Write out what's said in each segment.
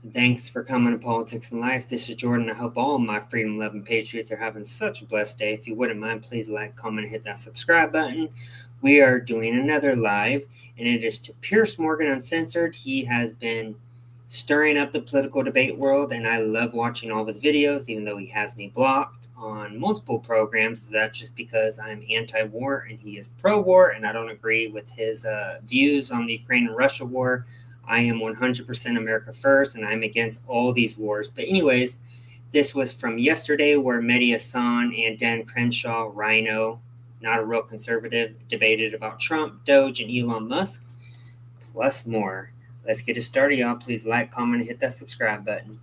Thanks for coming to Politics and Life. This is Jordan. I hope all my freedom-loving patriots are having such a blessed day. If you wouldn't mind, please like, comment, and hit that subscribe button. We are doing another live, and it is to Piers Morgan Uncensored. He has been stirring up the political debate world, and I love watching all of his videos, even though he has me blocked on multiple programs. That's just because I'm anti-war and he is pro-war, and I don't agree with his views on the Ukraine and Russia war. I am 100% America first, and I'm against all these wars. But anyways, this was from yesterday where Mehdi Hassan and Dan Crenshaw, Rhino, not a real conservative, debated about Trump, Doge, and Elon Musk, plus more. Let's get it started, y'all. Please like, comment, and hit that subscribe button.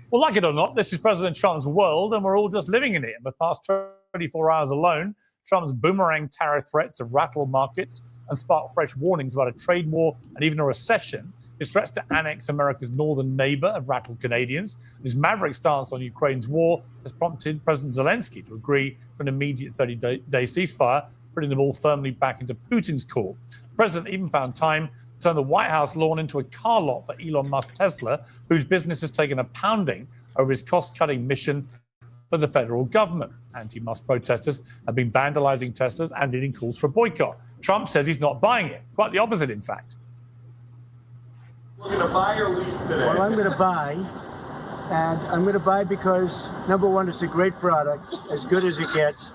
Well, like it or not, this is President Trump's world, and we're all just living in it. In the past 24 hours alone, Trump's boomerang tariff threats have rattled markets and sparked fresh warnings about a trade war and even a recession. His threats to annex America's northern neighbor have rattled Canadians. His maverick stance on Ukraine's war has prompted President Zelensky to agree for an immediate 30-day ceasefire, putting them all firmly back into Putin's court. The president even found time to turn the White House lawn into a car lot for Elon Musk's Tesla, whose business has taken a pounding over his cost-cutting mission for the federal government. Anti-Musk protesters have been vandalizing Teslas and leading calls for a boycott. Trump says he's not buying it. Quite the opposite, in fact. We're going to buy or lease today? Well, I'm going to buy. And I'm going to buy because, number one, it's a great product, as good as it gets.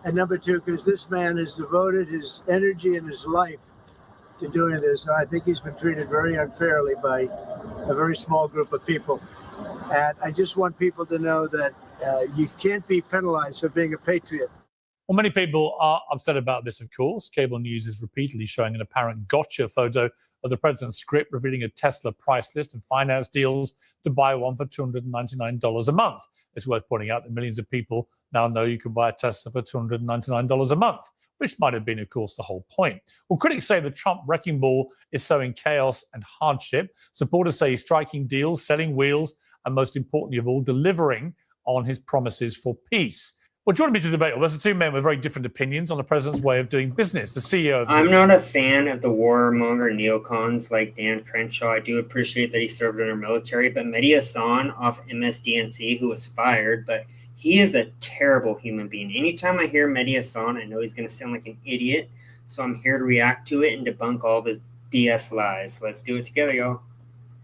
And number two, because this man has devoted his energy and his life to doing this. And I think he's been treated very unfairly by a very small group of people. And I just want people to know that you can't be penalized for being a patriot. Well, many people are upset about this, of course. Cable news is repeatedly showing an apparent gotcha photo of the president's script revealing a Tesla price list and finance deals to buy one for $299 a month. It's worth pointing out that millions of people now know you can buy a Tesla for $299 a month, which might have been, of course, the whole point. Well, critics say the Trump wrecking ball is sowing chaos and hardship. Supporters say he's striking deals, selling wheels, and most importantly of all, delivering on his promises for peace. Well, joining me to debate, there's the two men with very different opinions on the president's way of doing business. The CEO of... I'm not a fan of the warmonger neocons like Dan Crenshaw. I do appreciate that he served in our military, but Mehdi Hassan off MSDNC, who was fired, but he is a terrible human being. Anytime I hear Mehdi Hassan, I know he's going to sound like an idiot, so I'm here to react to it and debunk all of his BS lies. Let's do it together, y'all.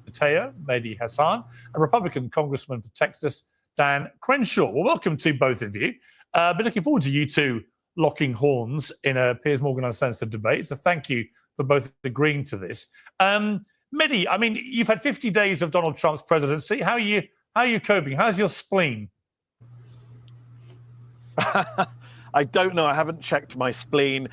Mateo, Mehdi Hassan, a Republican congressman for Texas, Dan Crenshaw. Well, welcome to both of you. But looking forward to you two locking horns in a Piers Morgan Uncensored debate. So thank you for both agreeing to this. Mehdi, I mean, you've had 50 days of Donald Trump's presidency. How are you coping? How's your spleen? I don't know. I haven't checked my spleen.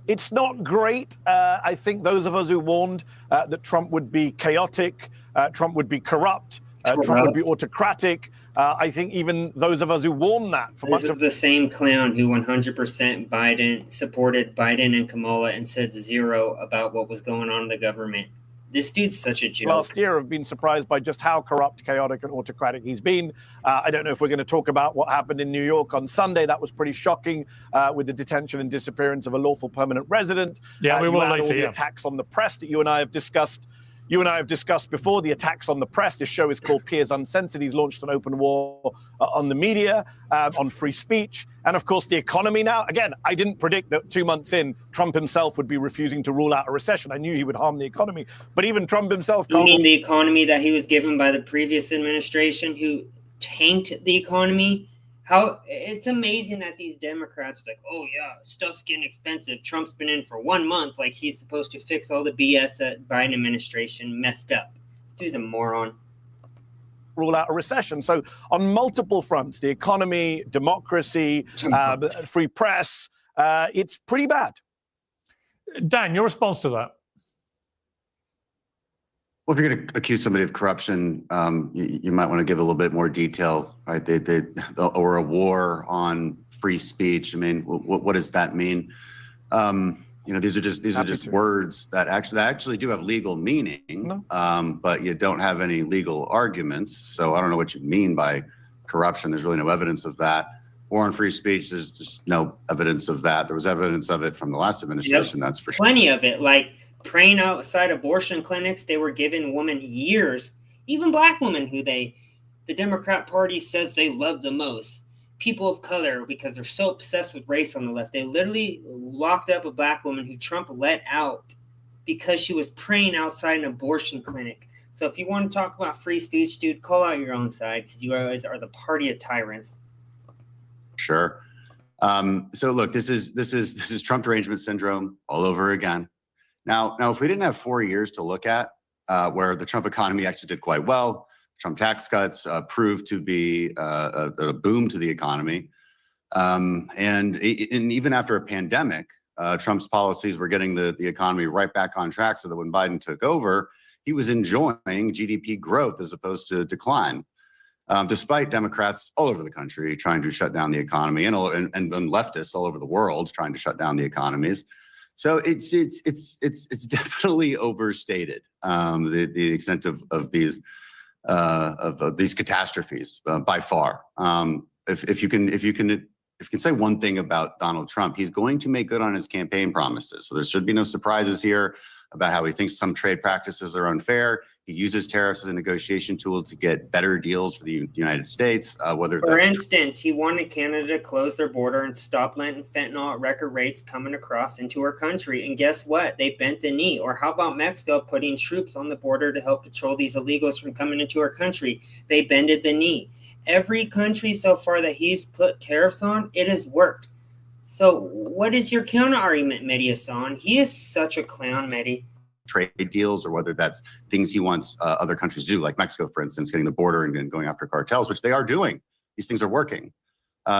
It's not great. I think those of us who warned that Trump would be chaotic, Trump would be corrupt, Trump would be autocratic. I think even those of us who warned that for much of the same clown who 100% Biden supported Biden and Kamala and said zero about what was going on in the government. This dude's such a joke. Last year have been surprised by just how corrupt, chaotic, and autocratic he's been. I don't know if we're going to talk about what happened in New York on Sunday. That was pretty shocking with the detention and disappearance of a lawful permanent resident. Yeah, we will later. All the attacks on the press that you and I have discussed. You and I have discussed before the attacks on the press. This show is called Piers Uncensored. He's launched an open war on the media, on free speech, and of course the economy now. Again, I didn't predict that 2 months in, Trump himself would be refusing to rule out a recession. I knew he would harm the economy, but even Trump himself... You mean the economy that he was given by the previous administration who tanked the economy? How it's amazing that these Democrats are like, oh yeah, stuff's getting expensive. Trump's been in for 1 month, like he's supposed to fix all the BS that Biden administration messed up. This dude's a moron. Rule out a recession. So on multiple fronts, the economy, democracy, free press, it's pretty bad. Dan, your response to that? Well, if you're going to accuse somebody of corruption, you might want to give a little bit more detail, right? Or a war on free speech. I mean, what does that mean? These are just words that actually do have legal meaning, but you don't have any legal arguments. So I don't know what you mean by corruption. There's really no evidence of that. War on free speech, there's just no evidence of that. There was evidence of it from the last administration, that's for sure. Plenty of it, like praying outside abortion clinics. They were giving women years, even black women who the Democrat Party says they love the most. People of color, because they're so obsessed with race on the left. They literally locked up a black woman who Trump let out because she was praying outside an abortion clinic. So if you want to talk about free speech, dude, call out your own side, because you guys are the party of tyrants. Sure. So look, this is Trump derangement syndrome all over again. Now, if we didn't have 4 years to look at, where the Trump economy actually did quite well, Trump tax cuts proved to be a boom to the economy, and even after a pandemic, Trump's policies were getting the economy right back on track, so that when Biden took over, he was enjoying GDP growth as opposed to decline. Despite Democrats all over the country trying to shut down the economy, and leftists all over the world trying to shut down the economies. So it's definitely overstated, the extent of these catastrophes by far. If you can say one thing about Donald Trump, he's going to make good on his campaign promises. So there should be no surprises here about how he thinks some trade practices are unfair. He uses tariffs as a negotiation tool to get better deals for the United States. For instance, he wanted Canada to close their border and stop letting fentanyl at record rates coming across into our country. And guess what? They bent the knee. Or how about Mexico putting troops on the border to help patrol these illegals from coming into our country? They bended the knee. Every country so far that he's put tariffs on, it has worked. So what is your counter argument, Mehdi Hassan? He is such a clown, Mehdi. Trade deals, or whether that's things he wants other countries to do, like Mexico, for instance, getting the border and going after cartels, which they are doing. These things are working.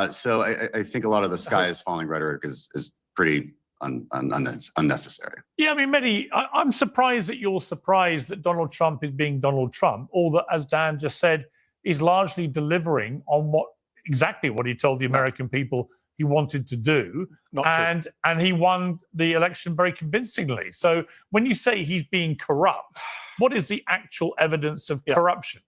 So I think a lot of the sky is falling rhetoric is pretty unnecessary. Yeah, I mean, Mehdi, I'm surprised that you're surprised that Donald Trump is being Donald Trump, or that, as Dan just said, is largely delivering on exactly what he told the American people he wanted to do, and he won the election very convincingly. So when you say he's being corrupt, what is the actual evidence of corruption?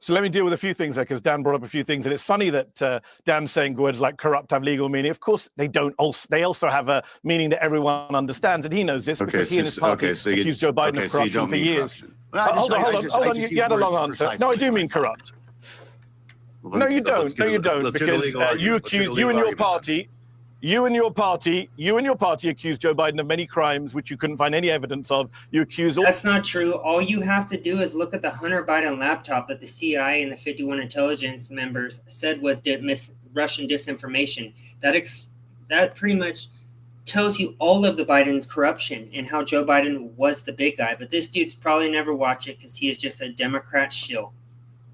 So let me deal with a few things there, because Dan brought up a few things, and it's funny that Dan's saying words like corrupt have legal meaning. Of course, they don't. They also have a meaning that everyone understands, and he knows this because he and his party accused Joe Biden of corruption for years. Hold on. You had a long answer. No, I do mean corrupt. No, you don't. No, you don't, because you and your party accused Joe Biden of many crimes which you couldn't find any evidence of. You accuse all. That's not true. All you have to do is look at the Hunter Biden laptop that the CIA and the 51 intelligence members said was Russian disinformation. That pretty much tells you all of the Biden's corruption and how Joe Biden was the big guy. But this dude's probably never watched it because he is just a Democrat shill.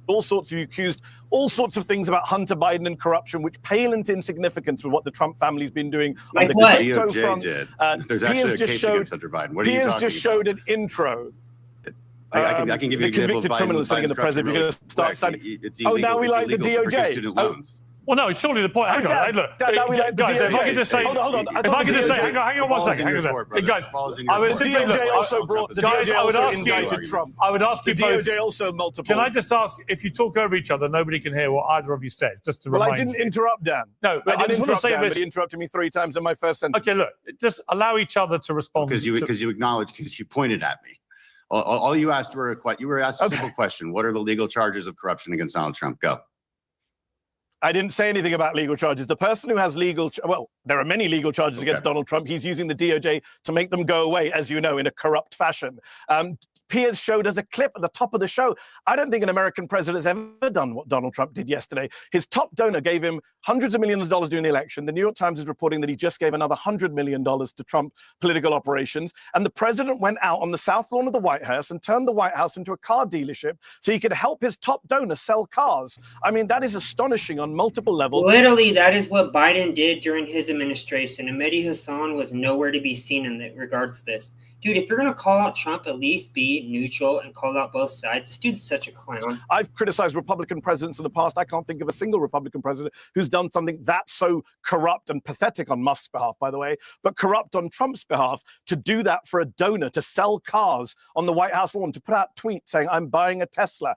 All sorts of accused, all sorts of things about Hunter Biden and corruption, which pale into insignificance with what the Trump family's been doing like on the what? crypto DOJ front. Did. There's actually a case against Hunter Biden. What are you talking about? Piers just showed an intro. I can give you an example of convicted criminal sitting in the president. You're going to start saying, now we like the DOJ. Well, no, it's surely the point. Hang on, look, guys, if I could just say, hold on. If I could just say, hang on 1 second. Hang on a second. Guys, I would simply I would ask you both. The DOJ also multiple. Can I just ask, if you talk over each other, nobody can hear what either of you says, just to remind you. Well, I didn't interrupt Dan. No, I just want to say this. But he interrupted me 3 times in my first sentence. Okay, look, just allow each other to respond. Because you acknowledged, because you pointed at me. All you asked were a simple question. What are the legal charges of corruption against Donald Trump? Go. I didn't say anything about legal charges. The person who has well, there are many legal charges against Donald Trump. He's using the DOJ to make them go away, as you know, in a corrupt fashion. Piers showed us a clip at the top of the show. I don't think an American president has ever done what Donald Trump did yesterday. His top donor gave him hundreds of millions of dollars during the election. The New York Times is reporting that he just gave another $100 million to Trump political operations. And the president went out on the south lawn of the White House and turned the White House into a car dealership so he could help his top donor sell cars. I mean, that is astonishing on multiple levels. Literally, that is what Biden did during his administration. And Mehdi Hassan was nowhere to be seen in regards to this. Dude, if you're going to call out Trump, at least be neutral and call out both sides. This dude's such a clown. I've criticized Republican presidents in the past. I can't think of a single Republican president who's done something that so corrupt and pathetic on Musk's behalf, by the way, but corrupt on Trump's behalf, to do that for a donor, to sell cars on the White House lawn, to put out tweets saying, I'm buying a Tesla.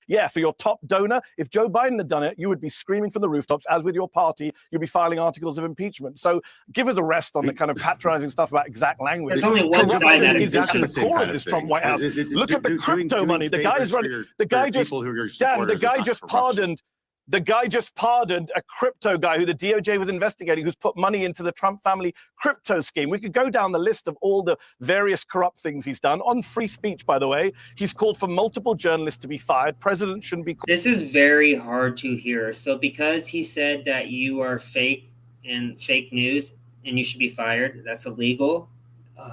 Yeah, for your top donor, if Joe Biden had done it, you would be screaming from the rooftops, as with your party, you'd be filing articles of impeachment. So give us a rest on the kind of patronizing stuff about exact language. There's only one side that is at exactly the the same core kind of of this Trump things. White House. Look at the crypto money. The guy's running. The guy just Dan. The guy just pardoned. The guy just pardoned a crypto guy who the DOJ was investigating, who's put money into the Trump family crypto scheme. We could go down the list of all the various corrupt things he's done. On free speech, by the way, he's called for multiple journalists to be fired. President shouldn't be. This is very hard to hear. So because he said that you are fake and fake news and you should be fired, that's illegal.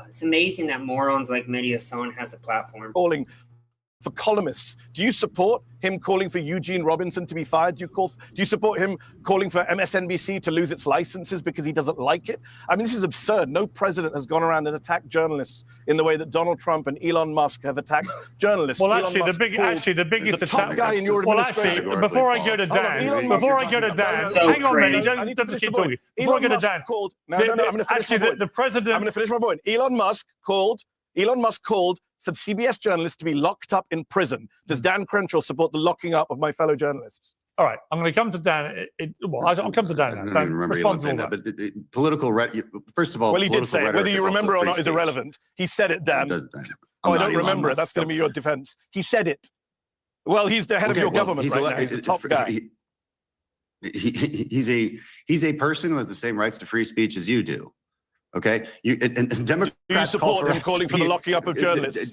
It's amazing that morons like Mehdi Hasan has a platform. Calling for columnists. Do you support him calling for Eugene Robinson to be fired? Do you support him calling for MSNBC to lose its licenses because he doesn't like it? I mean, this is absurd. No president has gone around and attacked journalists in the way that Donald Trump and Elon Musk have attacked journalists. Well, actually, the biggest the top attack guy in your administration. Actually, before I go to Dan, hang on, Manny, don't just keep talking. Before I go to Dan, I'm going to finish the president. I'm going to finish my point. Elon Musk called for CBS journalists to be locked up in prison. Does Dan Crenshaw support the locking up of my fellow journalists? All right, I'm going to come to Dan. I'll come to Dan now. I don't even remember you saying that, but political. First of all, well, he did say it. Whether you remember or not is irrelevant. He said it, Dan. I don't remember it. That's going to be your defense. He said it. Well, he's the head of your government right now. He's the top guy. He's a person who has the same rights to free speech as you do. Okay, and Democrats do you support him calling for the locking up of journalists?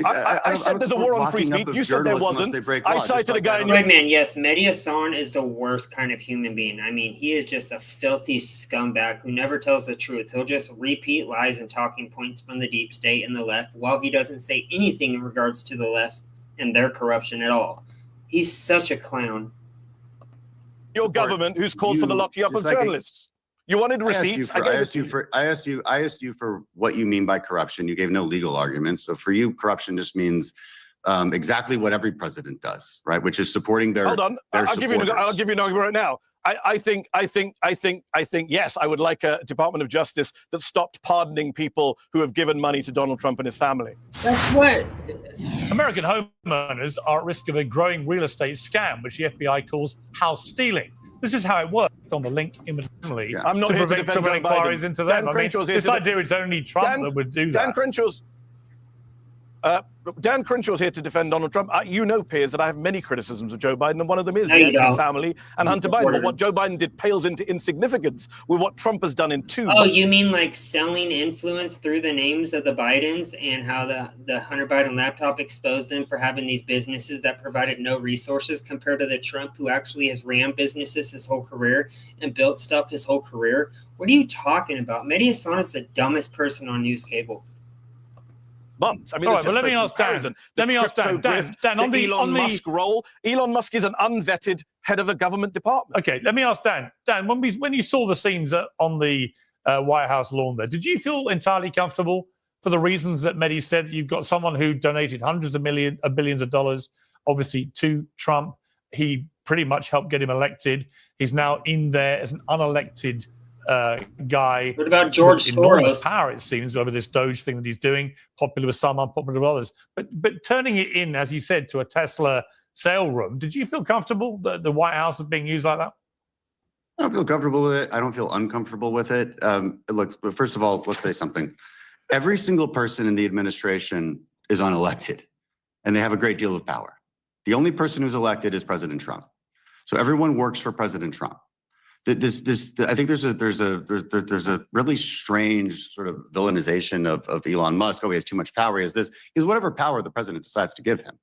I said there's a war on free speech. You said there wasn't. I cited a guy. Right, man. Yes, Mehdi Hasan is the worst kind of human being. I mean, he is just a filthy scumbag who never tells the truth. He'll just repeat lies and talking points from the deep state and the left, while he doesn't say anything in regards to the left and their corruption at all. He's such a clown. Your government, who's called for the locking up of journalists. You wanted receipts. I asked you for what you mean by corruption. You gave no legal arguments. So for you, corruption just means exactly what every president does, right? Which is supporting their. Hold on, I'll give you an argument right now. I think, yes, I would like a Department of Justice that stopped pardoning people who have given money to Donald Trump and his family. That's what. American homeowners are at risk of a growing real estate scam, which the FBI calls house stealing. This is how it works on the link imminently. Yeah. I'm not here to defend Joe inquiries Biden. into them. I mean, this idea it's only Trump that would do that. Dan Crenshaw's here to defend Donald Trump. You know, Piers, that I have many criticisms of Joe Biden, and one of them is his family and Hunter Biden. But what Joe Biden did pales into insignificance with what Trump has done in two. Oh, you mean like selling influence through the names of the Bidens and how the Hunter Biden laptop exposed them for having these businesses that provided no resources compared to the Trump who actually has ran businesses his whole career and built stuff his whole career? What are you talking about? Mehdi Hasan is the dumbest person on news cable. Months. I mean, all right, but let me ask Dan. Dan, on the Musk role, Elon Musk is an unvetted head of a government department. Okay, let me ask Dan. Dan, when you saw the scenes on the White House lawn there, did you feel entirely comfortable for the reasons that Mehdi said? You've got someone who donated hundreds of billions of dollars, obviously, to Trump. He pretty much helped get him elected. He's now in there as an unelected guy. What about George Soros? Power, it seems, over this Doge thing that he's doing, popular with some, unpopular with others. But turning it in, as he said, to a Tesla sale room, did you feel comfortable that the White House is being used like that? I don't feel comfortable with it. I don't feel uncomfortable with it. Look, first of all, let's say something. Every single person in the administration is unelected, and they have a great deal of power. The only person who's elected is President Trump. So everyone works for President Trump. I think there's a really strange sort of villainization of Elon Musk. Oh, he has too much power. He has this. He has whatever power the president decides to give him.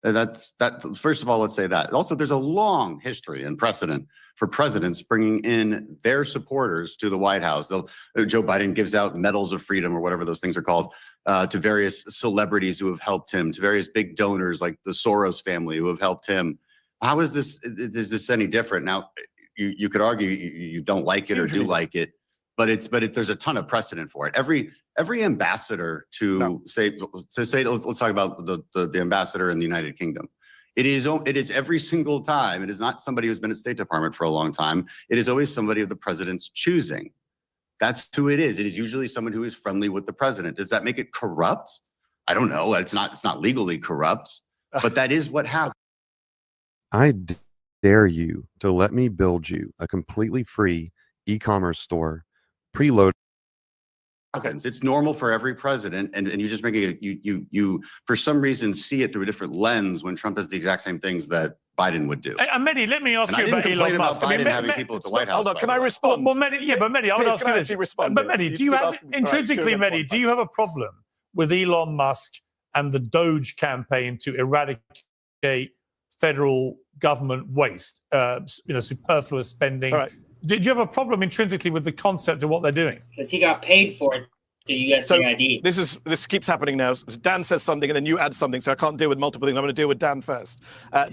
That's first of all, let's say that. Also, there's a long history and precedent for presidents bringing in their supporters to the White House. Joe Biden gives out medals of freedom or whatever those things are called to various celebrities who have helped him, to various big donors like the Soros family who have helped him. How is this any different? Now, you could argue you don't like it or do like it, but there's a ton of precedent for it. Every ambassador let's talk about the ambassador in the United Kingdom. It is every single time. It is not somebody who's been at State Department for a long time. It is always somebody of the president's choosing. That's who it is. It is usually someone who is friendly with the president. Does that make it corrupt? I don't know. It's not legally corrupt. but that is what happened. I dare you to let me build you a completely free e-commerce store, preloaded. It's normal for every president, and you just making it, you for some reason see it through a different lens when Trump does the exact same things that Biden would do. And Mehdi, let me ask you about Elon Musk. Biden having people at the White House. Hold on, can I respond? Well, Mehdi, but Mehdi, I would ask you this. But Mehdi, do you have intrinsically, Mehdi, do you have a problem with Elon Musk and the Doge campaign to eradicate federal government waste, superfluous spending? All right. Did you have a problem intrinsically with the concept of what they're doing? Because he got paid for it to USAID. This keeps happening now. Dan says something and then you add something, so I can't deal with multiple things. I'm going to deal with Dan first.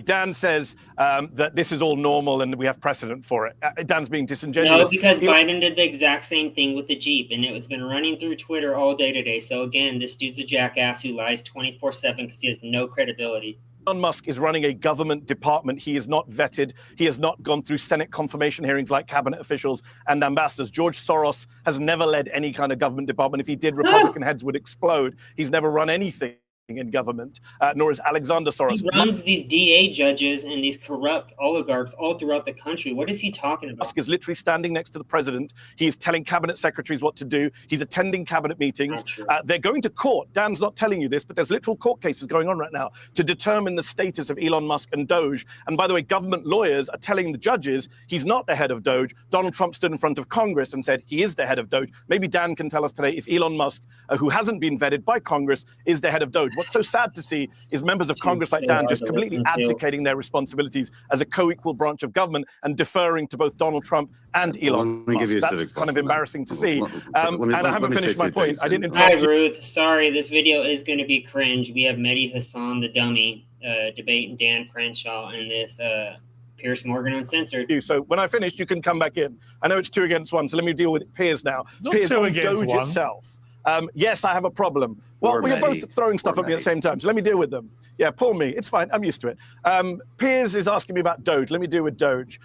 Dan says that this is all normal and we have precedent for it. Dan's being disingenuous. No, because Biden did the exact same thing with the Jeep, and it's been running through Twitter all day today. So again, this dude's a jackass who lies 24/7 because he has no credibility. Elon Musk is running a government department. He is not vetted. He has not gone through Senate confirmation hearings like cabinet officials and ambassadors. George Soros has never led any kind of government department. If he did, Republican heads would explode. He's never run anything in government, nor is Alexander Soros. He runs these DA judges and these corrupt oligarchs all throughout the country. What is he talking about? Musk is literally standing next to the president. He is telling cabinet secretaries what to do. He's attending cabinet meetings. They're going to court. Dan's not telling you this, but there's literal court cases going on right now to determine the status of Elon Musk and Doge. And by the way, government lawyers are telling the judges he's not the head of Doge. Donald Trump stood in front of Congress and said he is the head of Doge. Maybe Dan can tell us today if Elon Musk, who hasn't been vetted by Congress, is the head of Doge. What's so sad to see is members of Congress like Dan just completely abdicating their responsibilities as a co-equal branch of government and deferring to both Donald Trump and Elon Musk. That's kind of embarrassing to see. And I haven't finished my point. I didn't interrupt you. Hi, Ruth. Sorry, this video is going to be cringe. We have Mehdi Hassan, the dummy, debating Dan Crenshaw in this Piers Morgan Uncensored. So when I finish, you can come back in. I know it's 2 against 1, so let me deal with Piers now. It's not Piers, 2 against Doge 1. Itself. Yes, I have a problem. Well, you're both throwing stuff at me at the same time, so let me deal with them. Yeah, poor me. It's fine. I'm used to it. Piers is asking me about Doge. Let me deal with Doge.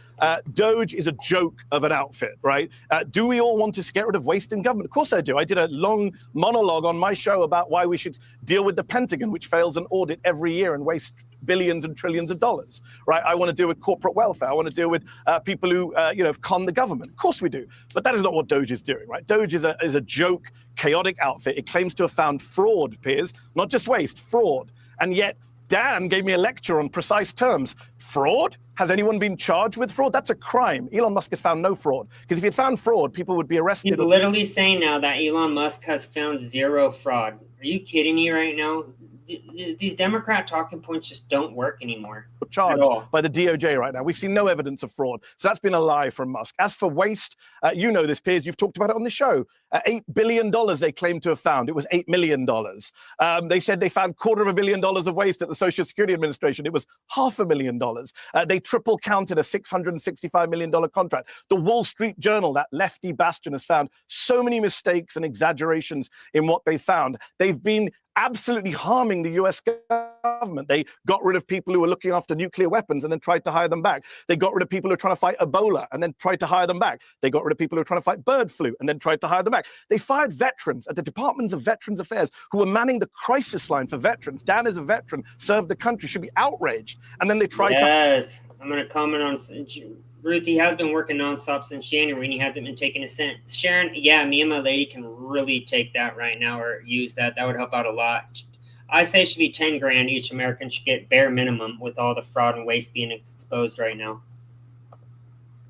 Doge is a joke of an outfit, right? Do we all want to get rid of waste in government? Of course I do. I did a long monologue on my show about why we should deal with the Pentagon, which fails an audit every year and wastes billions and trillions of dollars, right? I want to deal with corporate welfare. I want to deal with people who, con the government. Of course we do. But that is not what Doge is doing, right? Doge is a joke, chaotic outfit. It claims to have found fraud, Piers, not just waste, fraud. And yet Dan gave me a lecture on precise terms. Fraud? Has anyone been charged with fraud? That's a crime. Elon Musk has found no fraud. Because if he had found fraud, people would be arrested. He's literally saying now that Elon Musk has found zero fraud. Are you kidding me right now? These Democrat talking points just don't work anymore. Charged by the DOJ right now. We've seen no evidence of fraud. So that's been a lie from Musk. As for waste, you know this, Piers. You've talked about it on the show. $8 billion they claimed to have found. It was $8 million. They said they found $250 million of waste at the Social Security Administration. It was $500,000. They triple counted a $665 million contract. The Wall Street Journal, that lefty bastion, has found so many mistakes and exaggerations in what they found. They've been absolutely harming the US government. They got rid of people who were looking after nuclear weapons and then tried to hire them back. They got rid of people who were trying to fight Ebola and then tried to hire them back. They got rid of people who were trying to fight bird flu and then tried to hire them back. They fired veterans at the Department of Veterans Affairs who were manning the crisis line for veterans. Dan is a veteran, served the country, should be outraged. And then they tried Yes, I'm going to comment on Ruth. He has been working nonstop since January and he hasn't been taking a cent. Sharon, yeah, me and my lady can really take that right now or use that. That would help out a lot. I say it should be 10 grand each American should get bare minimum with all the fraud and waste being exposed right now.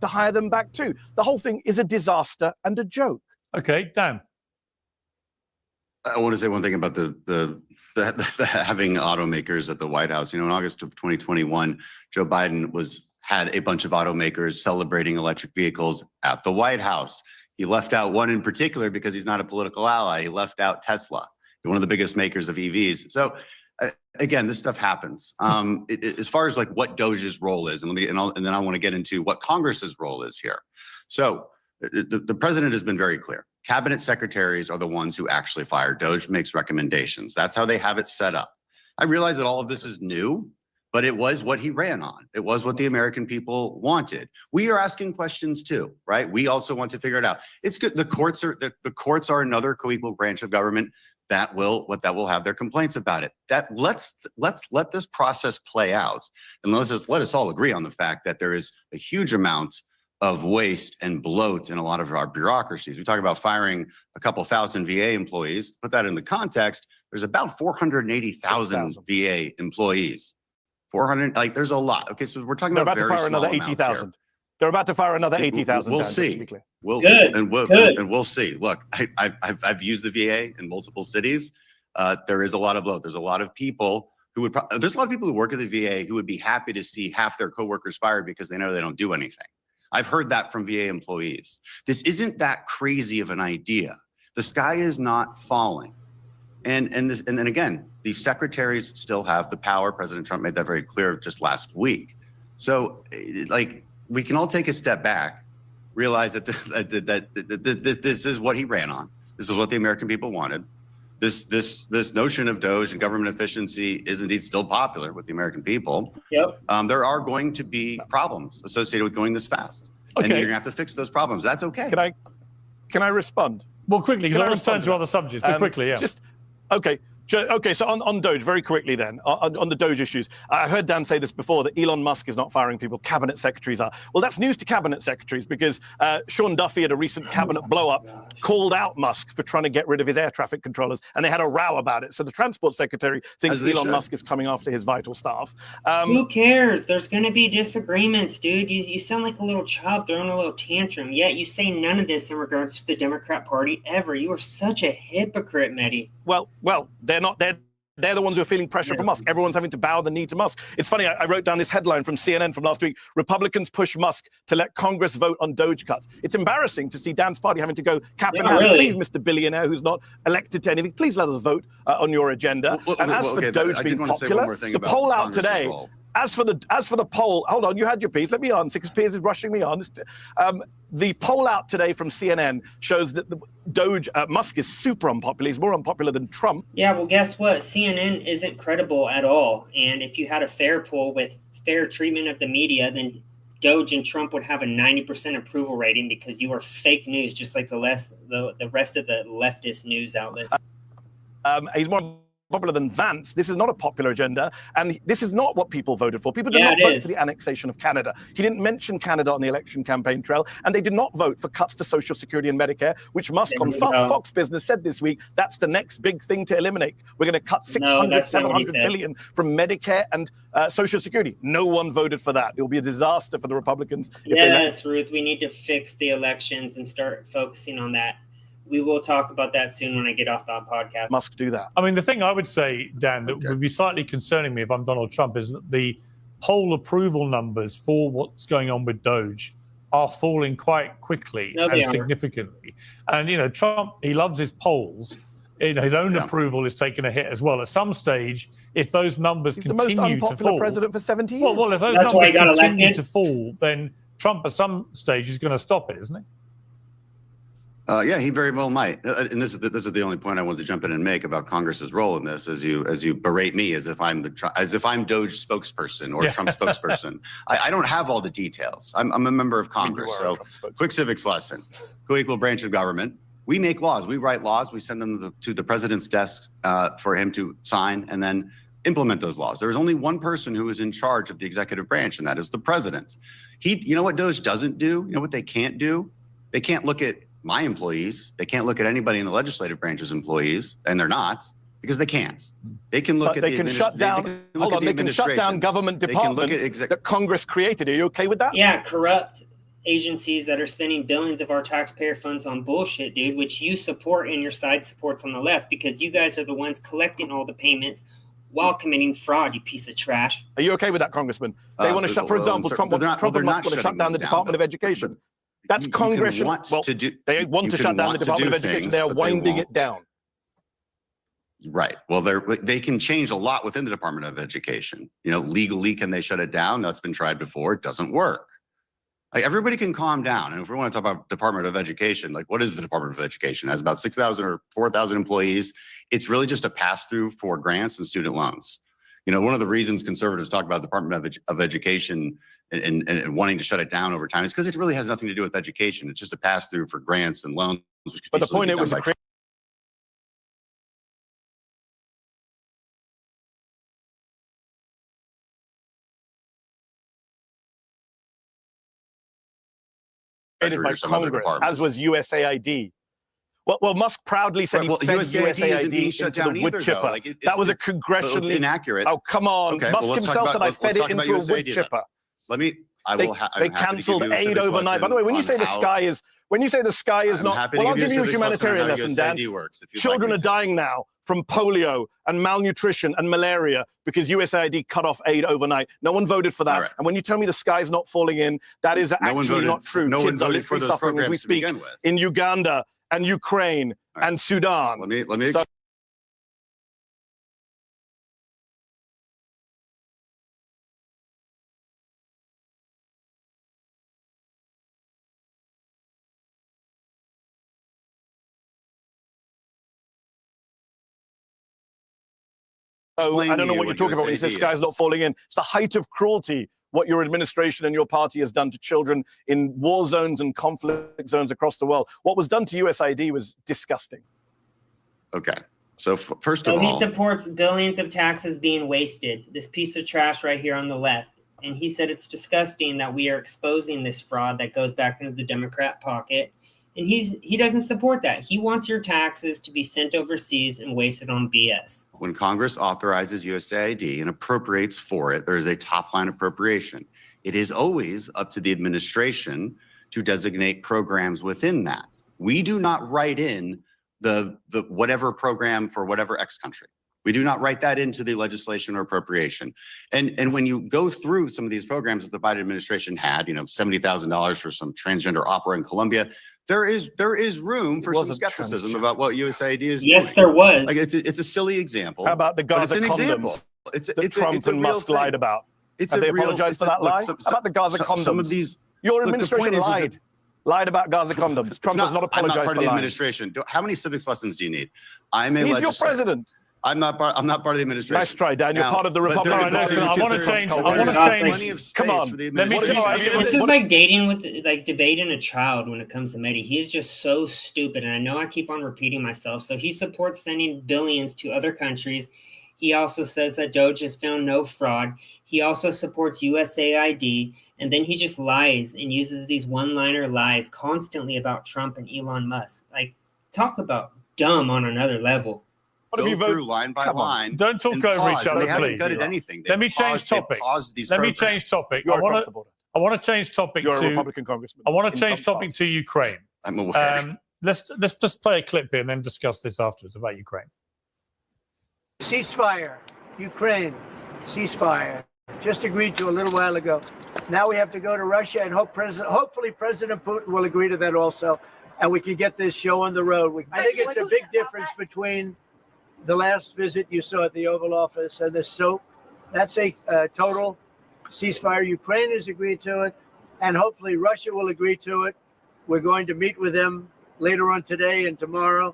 to hire them back too. The whole thing is a disaster and a joke. Okay, Dan. I want to say one thing about the having automakers at the White House. You know, in August of 2021, Joe Biden had a bunch of automakers celebrating electric vehicles at the White House. He left out one in particular because he's not a political ally. He left out Tesla, one of the biggest makers of EVs. So again, this stuff happens. As far as like what Doge's role is, and then I want to get into what Congress's role is here. So the president has been very clear. Cabinet secretaries are the ones who actually fire. Doge makes recommendations. That's how they have it set up. I realize that all of this is new, but it was what he ran on. It was what the American people wanted. We are asking questions too, right? We also want to figure it out. It's good. The courts are another co-equal branch of government. that will have their complaints about it. That let's let this process play out, and let us all agree on the fact that there is a huge amount of waste and bloat in a lot of our bureaucracies. We talk about firing a couple thousand VA employees. Put that in the context, there's about 480,000 VA employees. 400, like there's a lot. Okay, so we're talking about very small amounts here. They're about to fire another 80,000. We'll see. We'll see. Look, I've used the VA in multiple cities. There is a lot of bloat. There's a lot of people who would. There's a lot of people who work at the VA who would be happy to see half their coworkers fired because they know they don't do anything. I've heard that from VA employees. This isn't that crazy of an idea. The sky is not falling. And then again, these secretaries still have the power. President Trump made that very clear just last week. So, like, we can all take a step back, realize that this is what he ran on. This is what the American people wanted. This notion of Doge and government efficiency is indeed still popular with the American people. Yep. There are going to be problems associated with going this fast. Okay. And you're gonna have to fix those problems. That's okay. Can I respond? Well, quickly, because I want to turn to other subjects, but quickly, yeah. Okay, so on Doge, very quickly then, on the Doge issues, I heard Dan say this before, that Elon Musk is not firing people, cabinet secretaries are. Well, that's news to cabinet secretaries because Sean Duffy at a recent cabinet blow-up called out Musk for trying to get rid of his air traffic controllers, and they had a row about it. So the transport secretary thinks Elon Musk is coming after his vital staff. Who cares? There's going to be disagreements, dude. You sound like a little child throwing a little tantrum, yet you say none of this in regards to the Democrat Party ever. You are such a hypocrite, Mehdi. Well, they're not. They're the ones who are feeling pressure from Musk. Everyone's having to bow the knee to Musk. It's funny, I wrote down this headline from CNN from last week. Republicans push Musk to let Congress vote on Doge cuts. It's embarrassing to see Dan's party having to go cap in hand. Please, Mr. Billionaire, who's not elected to anything, please let us vote on your agenda. And as for Doge being popular, the poll out today, as for the poll, hold on, you had your piece. Let me answer because Piers is rushing me on. The poll out today from CNN shows that the Doge Musk is super unpopular. He's more unpopular than Trump. Yeah, well, guess what? CNN isn't credible at all. And if you had a fair poll with fair treatment of the media, then Doge and Trump would have a 90% approval rating because you are fake news, just like the rest of the leftist news outlets. He's more popular than Vance. This is not a popular agenda, and this is not what people voted for. People did not vote for the annexation of Canada. He didn't mention Canada on the election campaign trail, and they did not vote for cuts to Social Security and Medicare, which Musk on Fox Business said this week, that's the next big thing to eliminate. We're going to cut 700 billion from Medicare and Social Security. No one voted for that. It will be a disaster for the Republicans. Yes, Ruth, we need to fix the elections and start focusing on that. We will talk about that soon when I get off the podcast. Musk do that. I mean, the thing I would say, Dan, that would be slightly concerning me if I'm Donald Trump is that the poll approval numbers for what's going on with Doge are falling quite quickly and significantly. And, you know, Trump, he loves his polls. His own approval is taking a hit as well. At some stage, if those numbers continue to fall... the most unpopular president for 70 years. Well, if those numbers continue to fall, then Trump at some stage is going to stop it, isn't he? Yeah, he very well might. And this is the only point I wanted to jump in and make about Congress's role in this. As you berate me as if I'm Doge spokesperson or Trump spokesperson. I don't have all the details. I'm a member of Congress. So quick civics lesson: co-equal branch of government. We make laws. We write laws. We send them to the president's desk for him to sign and then implement those laws. There is only one person who is in charge of the executive branch, and that is the president. You know what Doge doesn't do? You know what they can't do? They can't look at my employees. They can't look at anybody in the legislative branch's employees, and they're not, because they can't. They can look at they can shut down. Hold on, they can shut down government departments that Congress created. Are you okay with that? Yeah, corrupt agencies that are spending billions of our taxpayer funds on bullshit, dude, which you support and your side supports on the left, because you guys are the ones collecting all the payments while committing fraud, you piece of trash. Are you okay with that, Congressman? They want to shut, for example, Trump and Musk want to shut down the Department of Education. That's Congress. They want to shut down the Department of Education. They are winding it down. Right. Well, they can change a lot within the Department of Education. You know, legally, can they shut it down? That's been tried before. It doesn't work. Like, everybody can calm down. And if we want to talk about Department of Education, like, what is the Department of Education? It has about 6,000 or 4,000 employees. It's really just a pass-through for grants and student loans. You know, one of the reasons conservatives talk about the Department of Education and wanting to shut it down over time is because it really has nothing to do with education. It's just a pass-through for grants and loans. But the point, it was created by or some other Congress, department. as was USAID. Well, Musk proudly said he fed USAID isn't shut into down the wood either, chipper. though. Like That was a it's congressionally inaccurate. Oh, come on! Okay, Musk well, himself said I fed it into a wood chipper. Let me. They cancelled aid overnight. By the way, when you say the sky is not, well, I'll give you a humanitarian lesson, Dan. Children are dying now from polio and malnutrition and malaria because USAID cut off aid overnight. No one voted for that. Right. And when you tell me the sky's not falling in, that is actually not true. Kids are literally suffering as we speak in Uganda and Ukraine and Sudan. Let me. So I don't know what you're talking about when you say the sky's not falling in. It's the height of cruelty what your administration and your party has done to children in war zones and conflict zones across the world. What was done to USAID was disgusting. Okay. So first of all, he supports billions of taxes being wasted. This piece of trash right here on the left. And he said it's disgusting that we are exposing this fraud that goes back into the Democrat pocket. And he doesn't support that. He wants your taxes to be sent overseas and wasted on BS. When Congress authorizes USAID and appropriates for it, there is a top line appropriation. It is always up to the administration to designate programs within that. We do not write in the whatever program for whatever X country. We do not write that into the legislation or appropriation. And when you go through some of these programs that the Biden administration had, $70,000 for some transgender opera in Colombia, there is room for some skepticism about what USAID is doing. Yes, there was. Like it's a silly example. How about the Gaza condoms? Example. That Trump and Musk lied about. Have they apologized for that lie? How about the Gaza condoms? Some of these. Your administration lied about Gaza condoms. Trump does not apologize for lying. I'm not part of the administration. How many civics lessons do you need? He's your president. I'm not part of the administration. Nice try, Dan. You're part of the Republican Party. I want to change. Come on. Let me this is like debating a child when it comes to Medi. He is just so stupid. And I know I keep on repeating myself. So he supports sending billions to other countries. He also says that Doge has found no fraud. He also supports USAID. And then he just lies and uses these one-liner lies constantly about Trump and Elon Musk. Like, talk about dumb on another level. What Go through line by line. Don't talk over each other, they please. Haven't gutted anything. Let me change topic. Let me change topic. I want to change topic. You're a Republican congressman. I want to change topic to Ukraine. I'm aware. Let's just play a clip here and then discuss this afterwards about Ukraine. Ceasefire, Ukraine, ceasefire. Just agreed to a little while ago. Now we have to go to Russia and hopefully President Putin will agree to that also, and we can get this show on the road. I think it's a big difference between the last visit you saw at the Oval Office and the soap. That's a total ceasefire. Ukraine has agreed to it, and hopefully Russia will agree to it. We're going to meet with them later on today and tomorrow,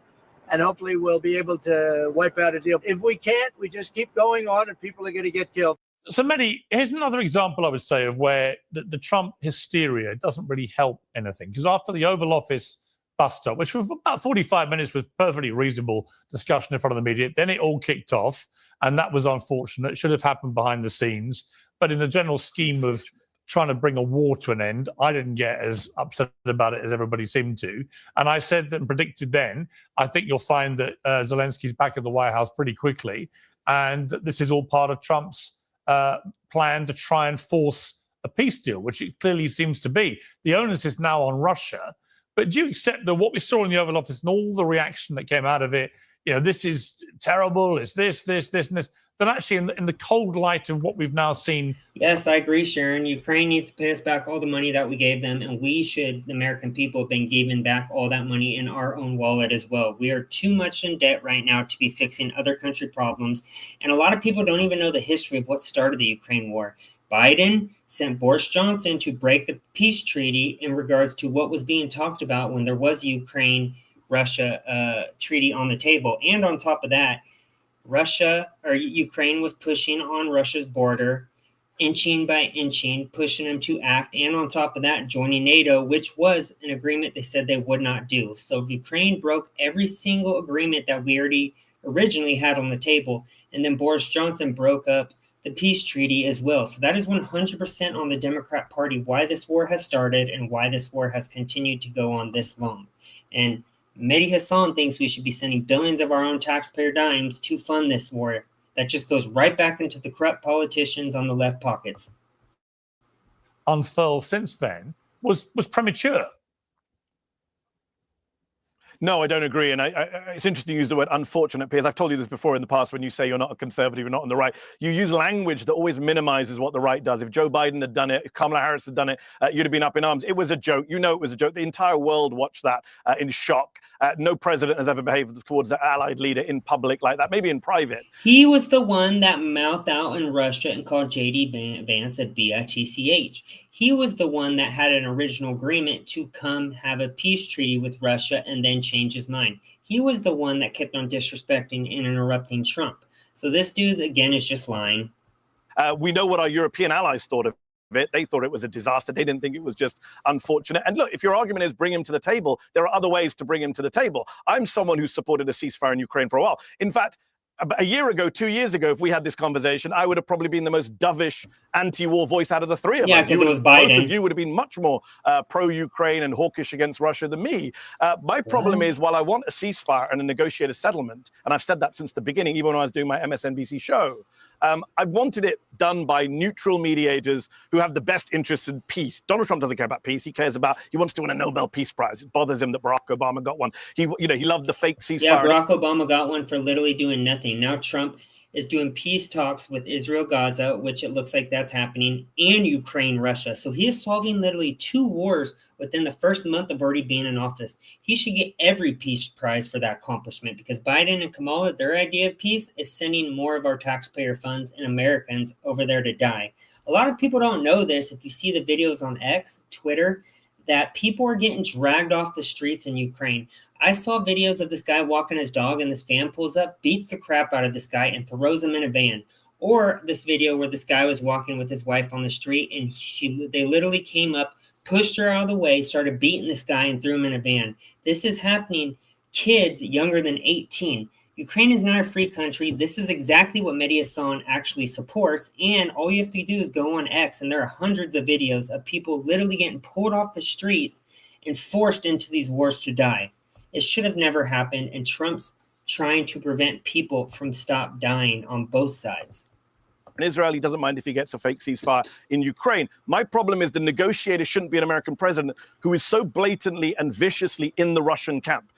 and hopefully we'll be able to wipe out a deal. If we can't, we just keep going on and people are going to get killed. So, Mehdi, here's another example, I would say, of where the Trump hysteria doesn't really help anything. Because after the Oval Office bust up, which for about 45 minutes was perfectly reasonable discussion in front of the media. Then it all kicked off, and that was unfortunate. It should have happened behind the scenes. But in the general scheme of trying to bring a war to an end, I didn't get as upset about it as everybody seemed to. And I said and predicted then, I think you'll find that Zelensky's back at the White House pretty quickly. And this is all part of Trump's plan to try and force a peace deal, which it clearly seems to be. The onus is now on Russia. But do you accept that what we saw in the Oval Office and all the reaction that came out of it, this is terrible, it's this, and this, but actually in the cold light of what we've now seen? Yes, I agree, Sharon. Ukraine needs to pay us back all the money that we gave them, and we should, the American people, have been given back all that money in our own wallet as well. We are too much in debt right now to be fixing other country problems, and a lot of people don't even know the history of what started the Ukraine war. Biden sent Boris Johnson to break the peace treaty in regards to what was being talked about when there was Ukraine-Russia treaty on the table. And on top of that, Ukraine was pushing on Russia's border, inching by inching, pushing them to act. And on top of that, joining NATO, which was an agreement they said they would not do. So Ukraine broke every single agreement that we already originally had on the table. And then Boris Johnson broke up the peace treaty as well. So that is 100% on the Democrat Party, why this war has started and why this war has continued to go on this long. And Mehdi Hassan thinks we should be sending billions of our own taxpayer dimes to fund this war. That just goes right back into the corrupt politicians on the left pockets. Unfurled since then was premature. No, I don't agree. And it's interesting you use the word unfortunate, Piers. I've told you this before in the past when you say you're not a conservative, you're not on the right. You use language that always minimizes what the right does. If Joe Biden had done it, if Kamala Harris had done it, you'd have been up in arms. It was a joke. You know it was a joke. The entire world watched that in shock. No president has ever behaved towards an allied leader in public like that, maybe in private. He was the one that mouthed out in Russia and called J.D. Vance a bitch. He was the one that had an original agreement to come have a peace treaty with Russia and then change his mind. He was the one that kept on disrespecting and interrupting Trump. So this dude, again, is just lying. We know what our European allies thought of it. They thought it was a disaster. They didn't think it was just unfortunate. And look, if your argument is bring him to the table, there are other ways to bring him to the table. I'm someone who supported a ceasefire in Ukraine for a while. In fact, a year ago, 2 years ago, if we had this conversation, I would have probably been the most dovish anti-war voice out of the three of us. Yeah, because it was Biden. Both of you would have been much more pro-Ukraine and hawkish against Russia than me. My problem is, while I want a ceasefire and a negotiated settlement, and I've said that since the beginning, even when I was doing my MSNBC show, I wanted it done by neutral mediators who have the best interests in peace. Donald Trump doesn't care about peace. He wants to win a Nobel Peace Prize. It bothers him that Barack Obama got one. He loved the fake ceasefire. Yeah, Barack Obama got one for literally doing nothing. Now Trump is doing peace talks with Israel, Gaza, which it looks like that's happening, and Ukraine, Russia. So he is solving literally 2 wars within the first month of already being in office. He should get every peace prize for that accomplishment, because Biden and Kamala, their idea of peace is sending more of our taxpayer funds and Americans over there to die. A lot of people don't know this. If you see the videos on X, Twitter, that people are getting dragged off the streets in Ukraine. I saw videos of this guy walking his dog, and this van pulls up, beats the crap out of this guy, and throws him in a van. Or this video where this guy was walking with his wife on the street, and they literally came up, pushed her out of the way, started beating this guy, and threw him in a van. This is happening. Kids younger than 18. Ukraine is not a free country. This is exactly what Mehdi Hassan actually supports. And all you have to do is go on X, and there are hundreds of videos of people literally getting pulled off the streets and forced into these wars to die. It should have never happened, and Trump's trying to prevent people from stop dying on both sides. And Israel, he doesn't mind if he gets a fake ceasefire in Ukraine. My problem is the negotiator shouldn't be an American president who is so blatantly and viciously in the Russian camp.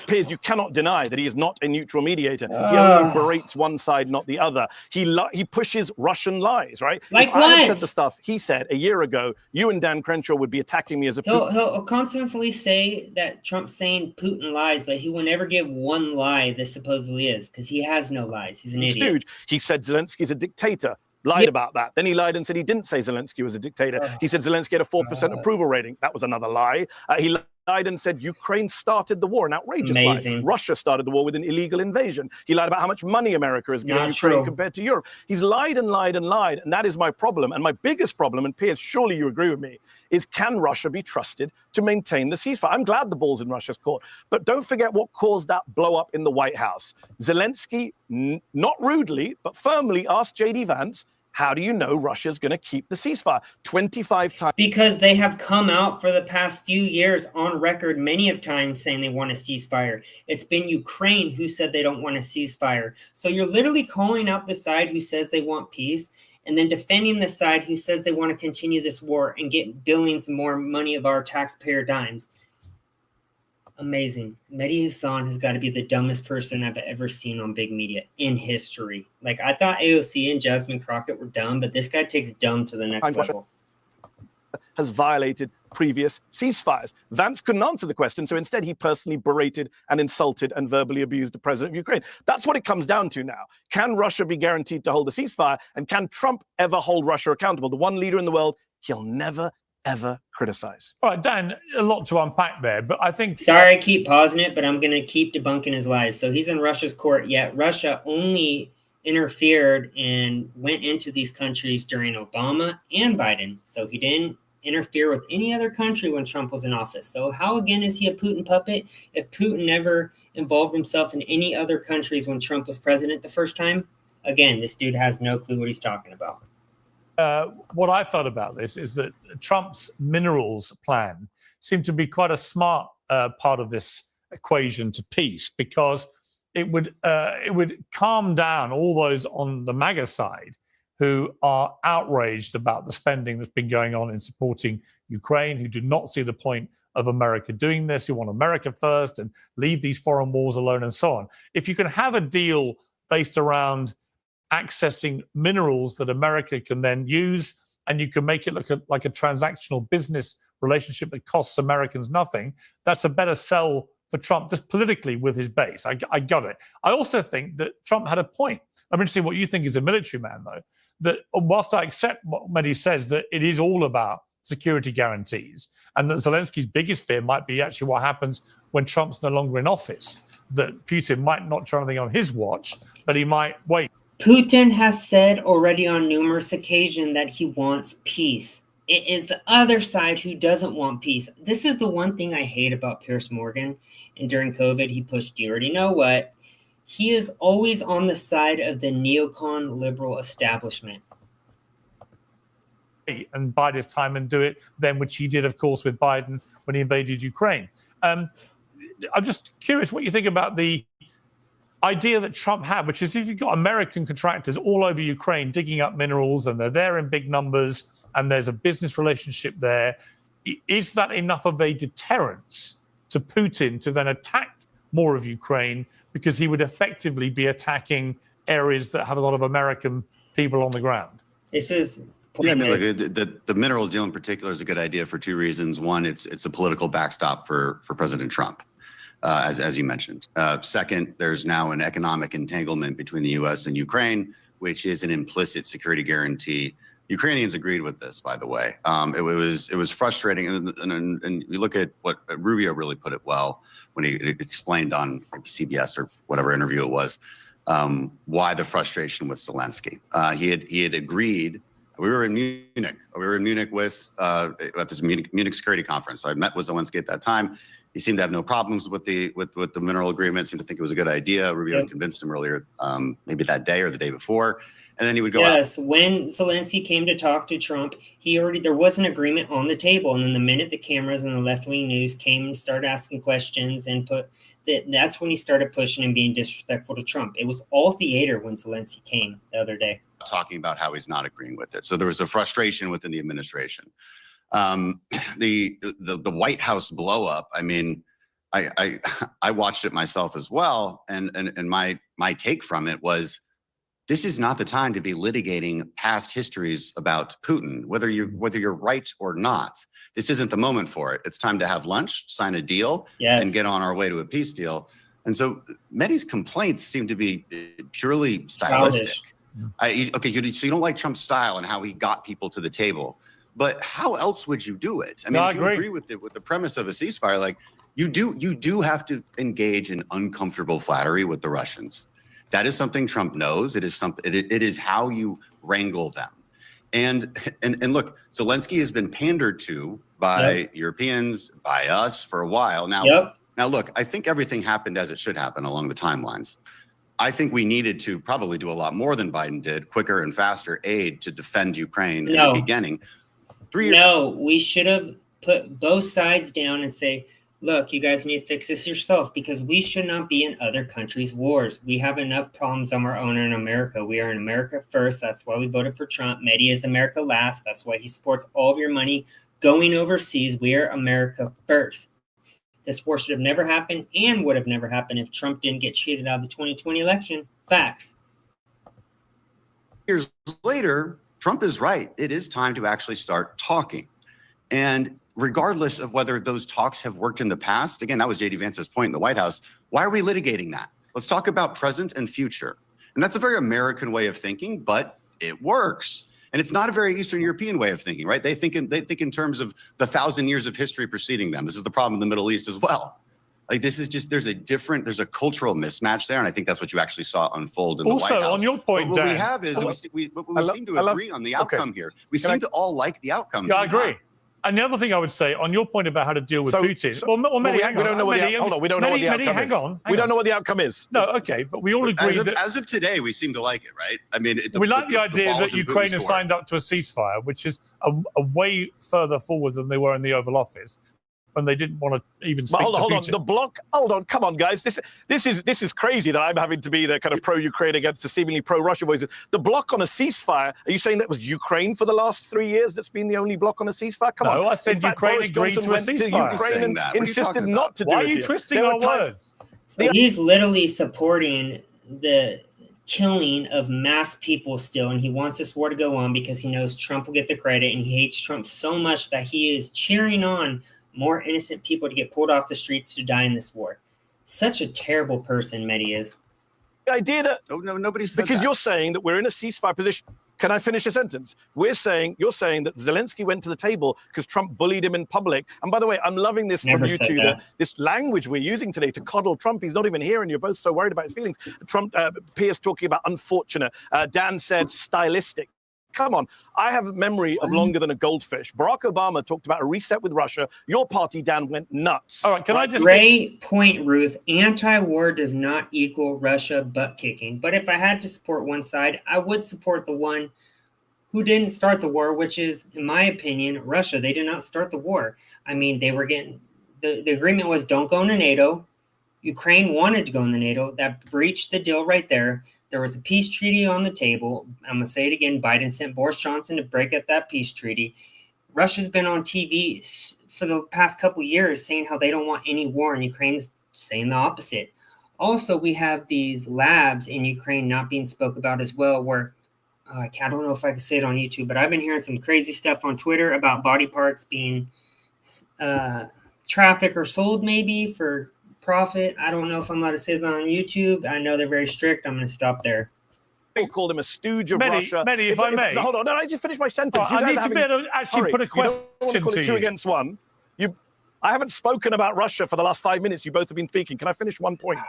Piers, you cannot deny that he is not a neutral mediator. He only berates one side, not the other. He pushes Russian lies, right? Like if what? I had said the stuff he said a year ago, you and Dan Crenshaw would be attacking me as a He'll constantly say that Trump's saying Putin lies, but he will never give one lie this supposedly is, because he has no lies. He's an idiot. Stooge. He said Zelensky's a dictator. Lied about that. Then he lied and said he didn't say Zelensky was a dictator. He said Zelensky had a 4% approval rating. That was another lie. He lied and said Ukraine started the war, an outrageous lie. Russia started the war with an illegal invasion. He lied about how much money America is giving Ukraine compared to Europe. He's lied and lied and lied, and that is my problem. And my biggest problem, and Piers, surely you agree with me, is can Russia be trusted to maintain the ceasefire? I'm glad the ball's in Russia's court, but don't forget what caused that blow up in the White House. Zelensky, not rudely, but firmly asked J.D. Vance, how do you know Russia's going to keep the ceasefire? 25 times. Because they have come out for the past few years on record many of times saying they want a ceasefire. It's been Ukraine who said they don't want a ceasefire. So you're literally calling out the side who says they want peace and then defending the side who says they want to continue this war and get billions more money of our taxpayer dimes. Amazing. Mehdi Hassan has got to be the dumbest person I've ever seen on big media in history. Like, I thought AOC and Jasmine Crockett were dumb, but this guy takes dumb to the next level. Has violated previous ceasefires. Vance couldn't answer the question, so instead he personally berated and insulted and verbally abused the president of Ukraine. That's what it comes down to now. Can Russia be guaranteed to hold a ceasefire? And can Trump ever hold Russia accountable? The one leader in the world he'll never, ever criticize. All right, Dan, a lot to unpack there, but I think... Sorry, I keep pausing it, but I'm going to keep debunking his lies. So he's in Russia's court, yet Russia only interfered and went into these countries during Obama and Biden. So he didn't interfere with any other country when Trump was in office. So how, again, is he a Putin puppet if Putin never involved himself in any other countries when Trump was president the first time? Again, this dude has no clue what he's talking about. What I thought about this is that Trump's minerals plan seemed to be quite a smart part of this equation to peace, because it would calm down all those on the MAGA side who are outraged about the spending that's been going on in supporting Ukraine, who do not see the point of America doing this, who want America first and leave these foreign wars alone and so on. If you can have a deal based around accessing minerals that America can then use, and you can make it look like a transactional business relationship that costs Americans nothing, that's a better sell for Trump just politically with his base. I got it. I also think that Trump had a point. I'm interested in what you think as a military man, though, that whilst I accept what Mehdi says, that it is all about security guarantees, and that Zelensky's biggest fear might be actually what happens when Trump's no longer in office, that Putin might not try anything on his watch, but he might wait. Putin has said already on numerous occasions that he wants peace. It is the other side who doesn't want peace. This is the one thing I hate about Piers Morgan. And during COVID, he pushed, you already know what. He is always on the side of the neocon liberal establishment. And bide his time and do it then, which he did, of course, with Biden when he invaded Ukraine. I'm just curious what you think about the idea that Trump had, which is if you've got American contractors all over Ukraine digging up minerals and they're there in big numbers and there's a business relationship there, is that enough of a deterrence to Putin to then attack more of Ukraine, because he would effectively be attacking areas that have a lot of American people on the ground? This is... Yeah, I mean, look, the minerals deal in particular is a good idea for two reasons. One, it's a political backstop for President Trump, as you mentioned. Second, there's now an economic entanglement between the U.S. and Ukraine, which is an implicit security guarantee. The Ukrainians agreed with this, by the way. It was frustrating, and you look at what Rubio really put it well when he explained on CBS or whatever interview it was, why the frustration with Zelensky. He had agreed. We were in Munich. We were in Munich with at this Munich security conference. So I met with Zelensky at that time. He seemed to have no problems with the mineral agreement. Seemed to think it was a good idea. Rubio had convinced him earlier, maybe that day or the day before, and then he would go. Yes, when Zelensky came to talk to Trump, there was an agreement on the table, and then the minute the cameras and the left-wing news came and started asking questions and that's when he started pushing and being disrespectful to Trump. It was all theater when Zelensky came the other day, talking about how he's not agreeing with it. So there was a frustration within the administration. The White House blow up. I mean, I watched it myself as well, and my take from it was, this is not the time to be litigating past histories about Putin, whether you're right or not. This isn't the moment for it. It's time to have lunch, sign a deal, and get on our way to a peace deal. And so Mehdi's complaints seem to be purely stylistic. So you don't like Trump's style and how he got people to the table, but how else would you do it? I mean, if you agree with the premise of a ceasefire, like you do have to engage in uncomfortable flattery with the Russians. That is something Trump knows. It is something. It is how you wrangle them. And look, Zelensky has been pandered to by Europeans, by us for a while now. Now look, I think everything happened as it should happen along the timelines. I think we needed to probably do a lot more than Biden did, quicker and faster aid to defend Ukraine in the beginning. 3 years. No, we should have put both sides down and say, look, you guys need to fix this yourself, because we should not be in other countries' wars. We have enough problems on our own in America. We are in America first. That's why we voted for Trump. Mehdi is America last. That's why he supports all of your money going overseas. We are America first. This war should have never happened and would have never happened if Trump didn't get cheated out of the 2020 election. Facts. Years later, Trump is right. It is time to actually start talking. And regardless of whether those talks have worked in the past, again, that was J.D. Vance's point in the White House. Why are we litigating that? Let's talk about present and future. And that's a very American way of thinking, but it works. And it's not a very Eastern European way of thinking, right? They think in terms of the 1,000 years of history preceding them. This is the problem in the Middle East as well. Like, this is just, there's a cultural mismatch there. And I think that's what you actually saw unfold in the White House. Also, on your point, what we have is we seem to agree on the outcome here. We seem to all like the outcome. Yeah, I agree. And the other thing I would say on your point about how to deal with Putin. We don't know what the outcome is. We don't know what the outcome is. No, okay, but we all agree that as of today, we seem to like it, right? I mean, we like the idea that Ukraine has signed up to a ceasefire, which is a way further forward than they were in the Oval Office, when they didn't want to even speak to Putin. Hold on, the bloc. Hold on, come on, guys. This is crazy that I'm having to be the kind of pro-Ukraine against the seemingly pro-Russia voices. The bloc on a ceasefire. Are you saying that was Ukraine for the last 3 years that's been the only bloc on a ceasefire? Come on. No, I said Ukraine agreed to a ceasefire. Ukraine and insisted not to do it. Why are you twisting our words? So he's literally supporting the killing of mass people still, and he wants this war to go on because he knows Trump will get the credit, and he hates Trump so much that he is cheering on more innocent people to get pulled off the streets to die in this war. Such a terrible person, Mehdi is. The idea that nobody said because that. you're saying that we're in a ceasefire position. Can I finish a sentence? You're saying that Zelensky went to the table because Trump bullied him in public. And by the way, I'm loving this from you two. This language we're using today to coddle Trump. He's not even here, and you're both so worried about his feelings. Trump, Piers talking about unfortunate. Dan said stylistic. Come on, I have a memory of longer than a goldfish. Barack Obama talked about a reset with Russia. Your party, Dan, went nuts. All right, can I just Great point, Ruth. Anti-war does not equal Russia butt kicking. But if I had to support one side, I would support the one who didn't start the war, which is, in my opinion, Russia. They did not start the war. I mean, they were getting the agreement was don't go into NATO. Ukraine wanted to go into NATO. That breached the deal right there. There was a peace treaty on the table. I'm going to say it again. Biden sent Boris Johnson to break up that peace treaty. Russia's been on TV for the past couple of years saying how they don't want any war, and Ukraine's saying the opposite. Also, we have these labs in Ukraine not being spoke about as well, where I don't know if I can say it on YouTube, but I've been hearing some crazy stuff on Twitter about body parts being trafficked or sold maybe for profit. I don't know if I'm allowed to say that on YouTube. I know they're very strict. I'm going to stop there. They called him a stooge of Russia. If I may. Hold on, no, I just finished my sentence. I need to be able to actually put a question to you. Two against one. I haven't spoken about Russia for the last 5 minutes. You both have been speaking. Can I finish one point?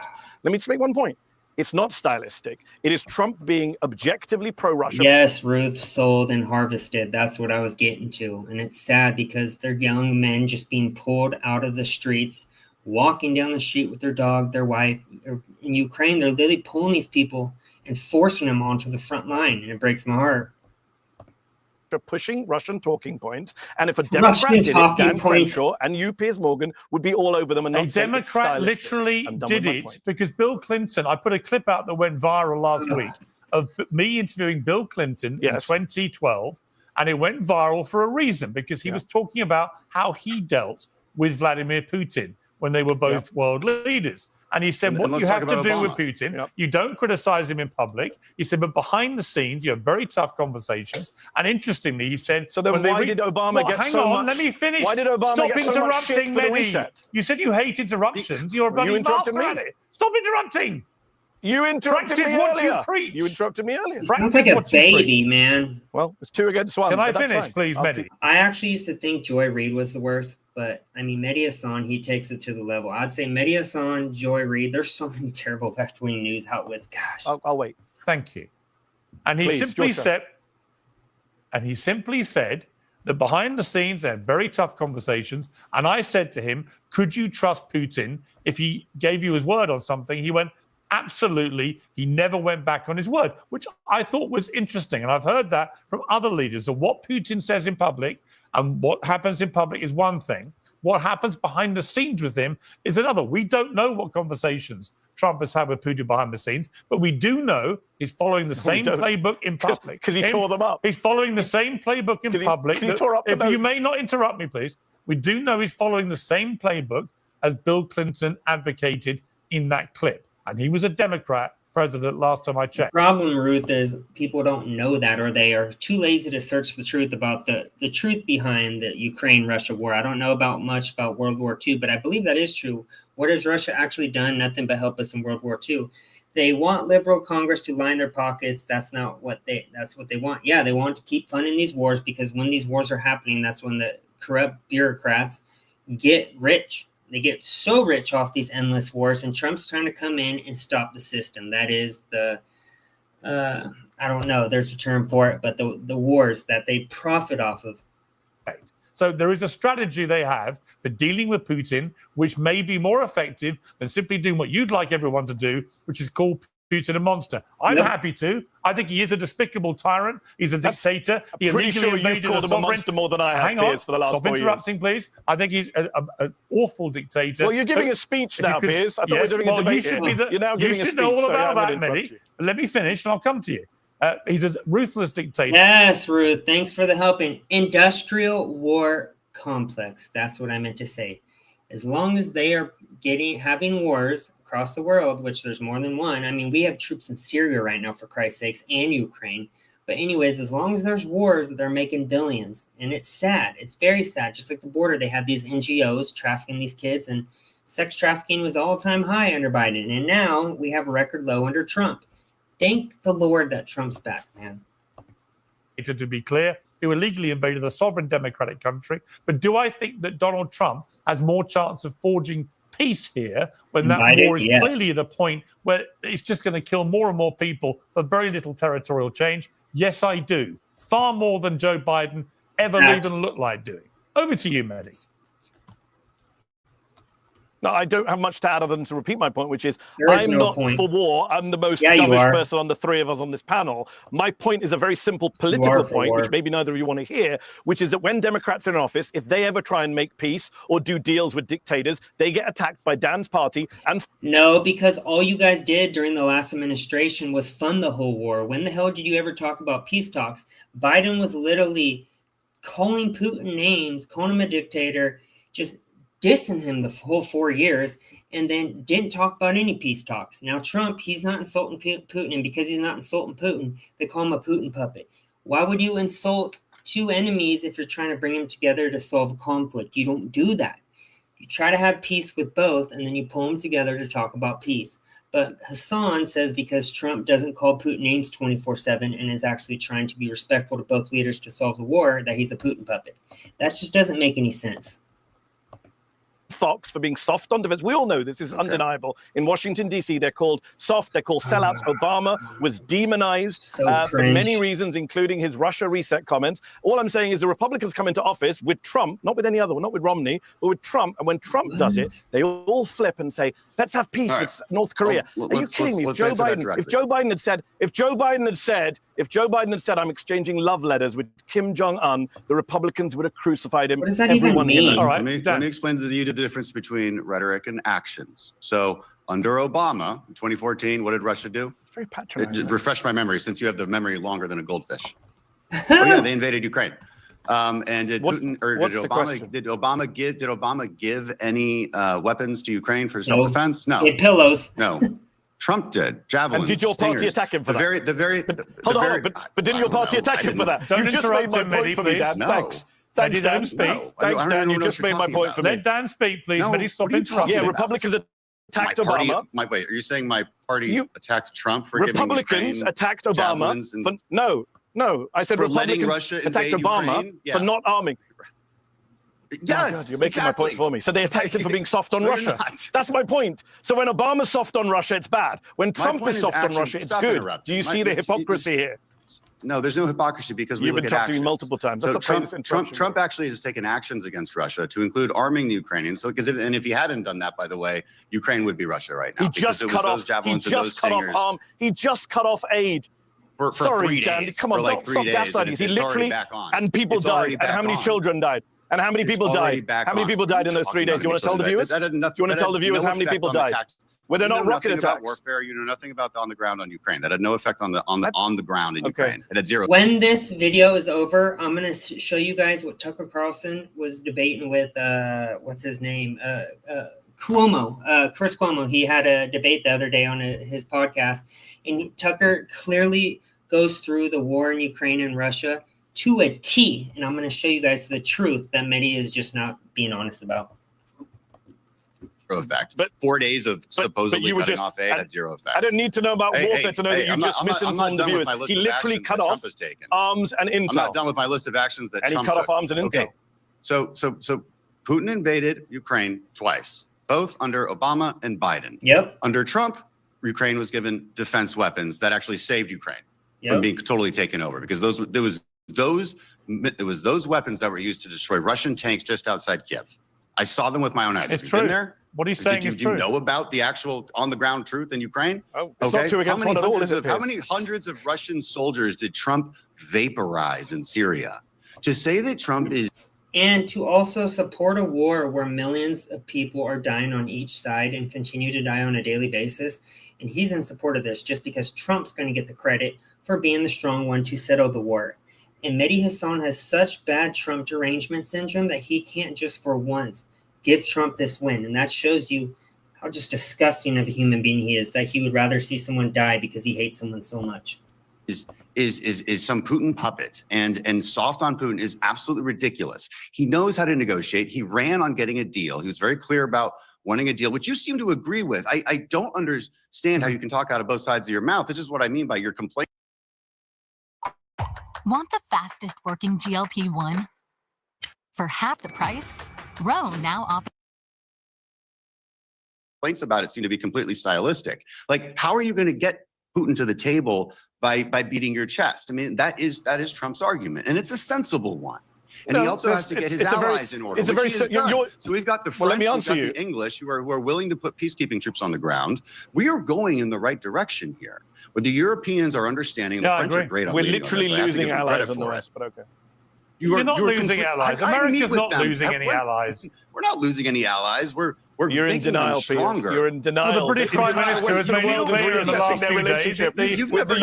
Let me just make one point. It's not stylistic. It is Trump being objectively pro-Russia. Yes, Ruth sold and harvested. That's what I was getting to. And it's sad because they're young men just being pulled out of the streets, walking down the street with their dog, their wife. In Ukraine, they're literally pulling these people and forcing them onto the front line, and it breaks my heart. They're pushing Russian talking points, and if a Democrat did it, Dan Crenshaw and you, Piers Morgan, would be all over them. And a Democrat literally did it because Bill Clinton, I put a clip out that went viral last week of me interviewing Bill Clinton in 2012, and it went viral for a reason, because he was talking about how he dealt with Vladimir Putin when they were both world leaders. And he said, what you have to do with Putin, you don't criticize him in public. He said, but behind the scenes, you have very tough conversations. And interestingly, he said... So then why did Obama get so much... Let me finish. Why did Obama get so much shit for the reset? You said you hate interruptions. You're a bloody master at it. Stop interrupting. You interrupted me what earlier. You preach. You interrupted me earlier. Sounds like a baby, man. Well, it's 2 against 1. Can I finish, please, Mehdi? I actually used to think Joy Reid was the worst, but I mean, Mehdi Hasan, he takes it to the level. I'd say Mehdi Hasan, Joy Reid, there's so many terrible left-wing news outlets. Gosh. I'll wait. Thank you. And he simply said that behind the scenes, they had very tough conversations. And I said to him, could you trust Putin if he gave you his word on something? He went, absolutely. He never went back on his word, which I thought was interesting. And I've heard that from other leaders. So what Putin says in public and what happens in public is one thing. What happens behind the scenes with him is another. We don't know what conversations Trump has had with Putin behind the scenes, but we do know he's following the same playbook in public. Because he tore them up. He's following the same playbook in public. If you may not interrupt me, please. We do know he's following the same playbook as Bill Clinton advocated in that clip. And he was a Democrat president last time I checked. The problem, Ruth, is people don't know that, or they are too lazy to search the truth about the truth behind the Ukraine-Russia war. I don't know much about World War II, but I believe that is true. What has Russia actually done? Nothing but help us in World War II. They want liberal Congress to line their pockets. That's what they want. Yeah, they want to keep funding these wars, because when these wars are happening, that's when the corrupt bureaucrats get rich. They get so rich off these endless wars, and Trump's trying to come in and stop the system. That is the, I don't know, there's a term for it, but the wars that they profit off of. Right. So there is a strategy they have for dealing with Putin, which may be more effective than simply doing what you'd like everyone to do, which is call Putin a monster. I'm happy to. I think he is a despicable tyrant. He's a dictator. He pretty illegally sure you've invaded called a him a sovereign. monster more than I have, Hang on. Piers, for the last Stop 4 years. interrupting, please. I think he's an awful dictator. Well, you're giving a speech now, Piers. I thought we were doing a debate. You should be You're now giving you a should speech. know all Sorry, about I'm that, gonna Mehdi. interrupt Let me finish, and I'll come to you. He's a ruthless dictator. Yes, Ruth. Thanks for the help. In industrial war complex. That's what I meant to say. As long as they are having wars across the world, which there's more than one. I mean, we have troops in Syria right now, for Christ's sakes, and Ukraine. But anyways, as long as there's wars, they're making billions. And it's sad. It's very sad. Just like the border, they have these NGOs trafficking these kids, and sex trafficking was all-time high under Biden. And now we have a record low under Trump. Thank the Lord that Trump's back, man. To be clear, who illegally invaded a sovereign democratic country. But do I think that Donald Trump has more chance of forging peace here when that war is clearly at a point where it's just going to kill more and more people for very little territorial change? Yes, I do. Far more than Joe Biden ever even looked like doing. Over to you, Mehdi. No, I don't have much to add other than to repeat my point, which is I'm not for war. I'm the most dovish person on the three of us on this panel. My point is a very simple political point, which maybe neither of you want to hear, which is that when Democrats are in office, if they ever try and make peace or do deals with dictators, they get attacked by Dan's party. And no, because all you guys did during the last administration was fund the whole war. When the hell did you ever talk about peace talks? Biden was literally calling Putin names, calling him a dictator, just dissing him the whole 4 years, and then didn't talk about any peace talks. Now Trump, he's not insulting Putin, and because he's not insulting Putin, they call him a Putin puppet. Why would you insult two enemies if you're trying to bring them together to solve a conflict? You don't do that. You try to have peace with both, and then you pull them together to talk about peace. But Hassan says because Trump doesn't call Putin names 24/7 and is actually trying to be respectful to both leaders to solve the war, that he's a Putin puppet. That just doesn't make any sense. Fox for being soft on defense. We all know this is undeniable. In Washington, D.C., they're called soft. They're called sellouts. Obama was demonized for many reasons, including his Russia reset comments. All I'm saying is the Republicans come into office with Trump, not with any other one, not with Romney, but with Trump. And when Trump does it, they all flip and say, let's have peace with North Korea. Are you kidding me? If Joe Biden had said, I'm exchanging love letters with Kim Jong-un, the Republicans would have crucified him. What does that even mean? All right, let me explain to you the difference between rhetoric and actions. So under Obama in 2014, what did Russia do? Very patronizing. Refresh my memory, since you have the memory longer than a goldfish. Oh yeah, they invaded Ukraine. And did Putin or did Obama give any weapons to Ukraine for self-defense? No. Pillows. No. Trump did. Javelins. And did your party attack him for that? Hold on, but didn't your party attack him for that? Don't you just made my point for me, Dan. No. Thanks. Thanks, Dan. Thanks, Dan. You just made my point for me. Let Dan speak, please. Mehdi, stop interrupting. Yeah, Republicans attacked Obama. Wait, are you saying my party attacked Trump for giving Republicans attacked Obama for no, I said Republicans attacked Obama for not arming. Yes, you're making my point for me. So they attacked him for being soft on Russia. That's my point. So when Obama's soft on Russia, it's bad. When Trump is soft on Russia, it's good. Do you see the hypocrisy here? No, there's no hypocrisy because you've been talking to me multiple times. So Trump actually has taken actions against Russia to include arming the Ukrainians. So if he hadn't done that, by the way, Ukraine would be Russia right now. He just cut off aid. For 3 days. Dan, come on, like stop gaslighting. He literally, and people died. And how many children died? And how many people died? How many people died in those 3 days? Do you want to tell the viewers? Do you want to tell the viewers how many people died? Were there not rocket attacks? Warfare. You know nothing about on the ground on Ukraine. That had no effect on the ground in Ukraine. It had zero. When this video is over, I'm gonna show you guys what Tucker Carlson was debating with what's his name, Cuomo, Chris Cuomo. He had a debate the other day on his podcast, and Tucker clearly goes through the war in Ukraine and Russia to a T. And I'm going to show you guys the truth that Mehdi is just not being honest about. Zero effect. But 4 days of supposedly cutting off aid had zero effect. I don't need to know about warfare to know that you just misinformed the viewers. He literally cut off arms and intel. I'm not done with my list of actions that Trump took. And he cut off arms and intel. So Putin invaded Ukraine twice, both under Obama and Biden. Yep. Under Trump, Ukraine was given defense weapons that actually saved Ukraine from being totally taken over, because there was It was those weapons that were used to destroy Russian tanks just outside Kiev. I saw them with my own eyes. It's Have you true. been there? What he's saying is Do you true. know about the actual on-the-ground truth in Ukraine? Oh, it's not two against one at all, is it, How Piers? many hundreds of Russian soldiers did Trump vaporize in Syria? To say that Trump is... And to also support a war where millions of people are dying on each side and continue to die on a daily basis. And he's in support of this just because Trump's going to get the credit for being the strong one to settle the war. And Mehdi Hassan has such bad Trump derangement syndrome that he can't just for once give Trump this win. And that shows you how just disgusting of a human being he is, that he would rather see someone die because he hates someone so much. Is some Putin puppet, and soft on Putin is absolutely ridiculous. He knows how to negotiate. He ran on getting a deal. He was very clear about wanting a deal, which you seem to agree with. I don't understand how you can talk out of both sides of your mouth. This is what I mean by your complaint. Want the fastest working GLP-1? For half the price, Roe now offers. Complaints about it seem to be completely stylistic. Like, how are you going to get Putin to the table by beating your chest? I mean, that is Trump's argument, and it's a sensible one. And he also has to get his allies in order. So we've got the French, we've got the English who are willing to put peacekeeping troops on the ground. We are going in the right direction here. But the Europeans are understanding, the French are great on We're leading literally on this. losing allies on the West, but okay. You're not losing allies. America's not losing any allies. We're not losing any allies. You're in denial, Piers. You're in denial. Well, the British Prime Minister has made it clear in the last few days that You've never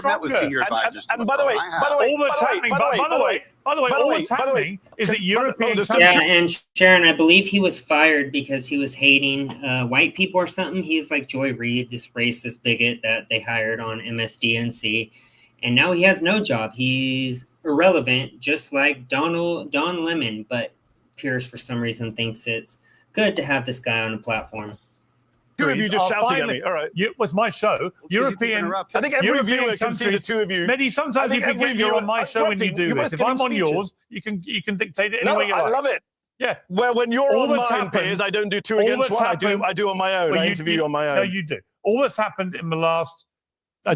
met with senior advisors. And by the way, all that's happening, all that's happening is that European countries... Yeah, and Sharon, I believe he was fired because he was hating white people or something. He's like Joy Reid, this racist bigot that they hired on MSDNC. And now he has no job. He's irrelevant, just like Don Lemon. But Piers, for some reason, thinks it's good to have this guy on a platform. Two of you just shouting at me. All right. It was my show. European. I think every viewer can see the two of you. Mehdi, sometimes you forget you're on my show when you do this. If I'm on yours, you can dictate it any way you like. I love it. Yeah. Well, when you're on mine, Piers, I don't do two against one. I do on my own. I interview you on my own. No, you do. All that's happened in the last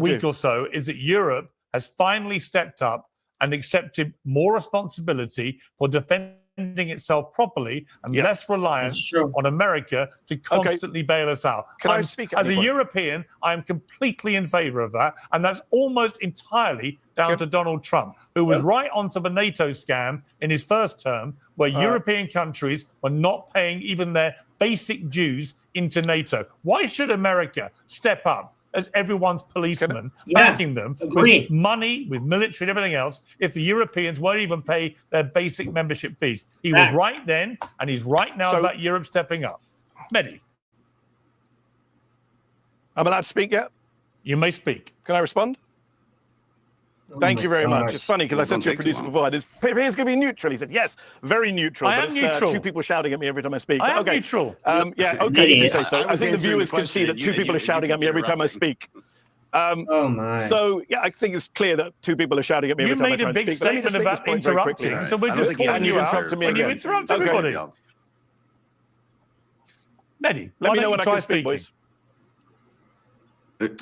week or so is that Europe has finally stepped up and accepted more responsibility for defending itself properly and less reliance on America to constantly bail us out. I speak as a European, I'm completely in favor of that. And that's almost entirely down to Donald Trump, who was right onto the NATO scam in his first term, where European countries were not paying even their basic dues into NATO. Why should America step up as everyone's policeman, backing them with money, with military and everything else, if the Europeans won't even pay their basic membership fees? He was right then, and he's right now about Europe stepping up. Mehdi. I'm allowed to speak yet? You may speak. Can I respond? Thank you very much. It's funny because I said to your producer before, Piers going to be neutral. He said, yes, very neutral. I am neutral. Two people shouting at me every time I speak. I am neutral. Yeah, okay, if you say so. I think the viewers can see that two people are shouting at me every time I speak. Oh my! So yeah, I think it's clear that two people are shouting at me every time I try to speak. You made a big statement about interrupting, so we're just calling you out when you interrupt everybody. Mehdi, let me know when I can speak, boys.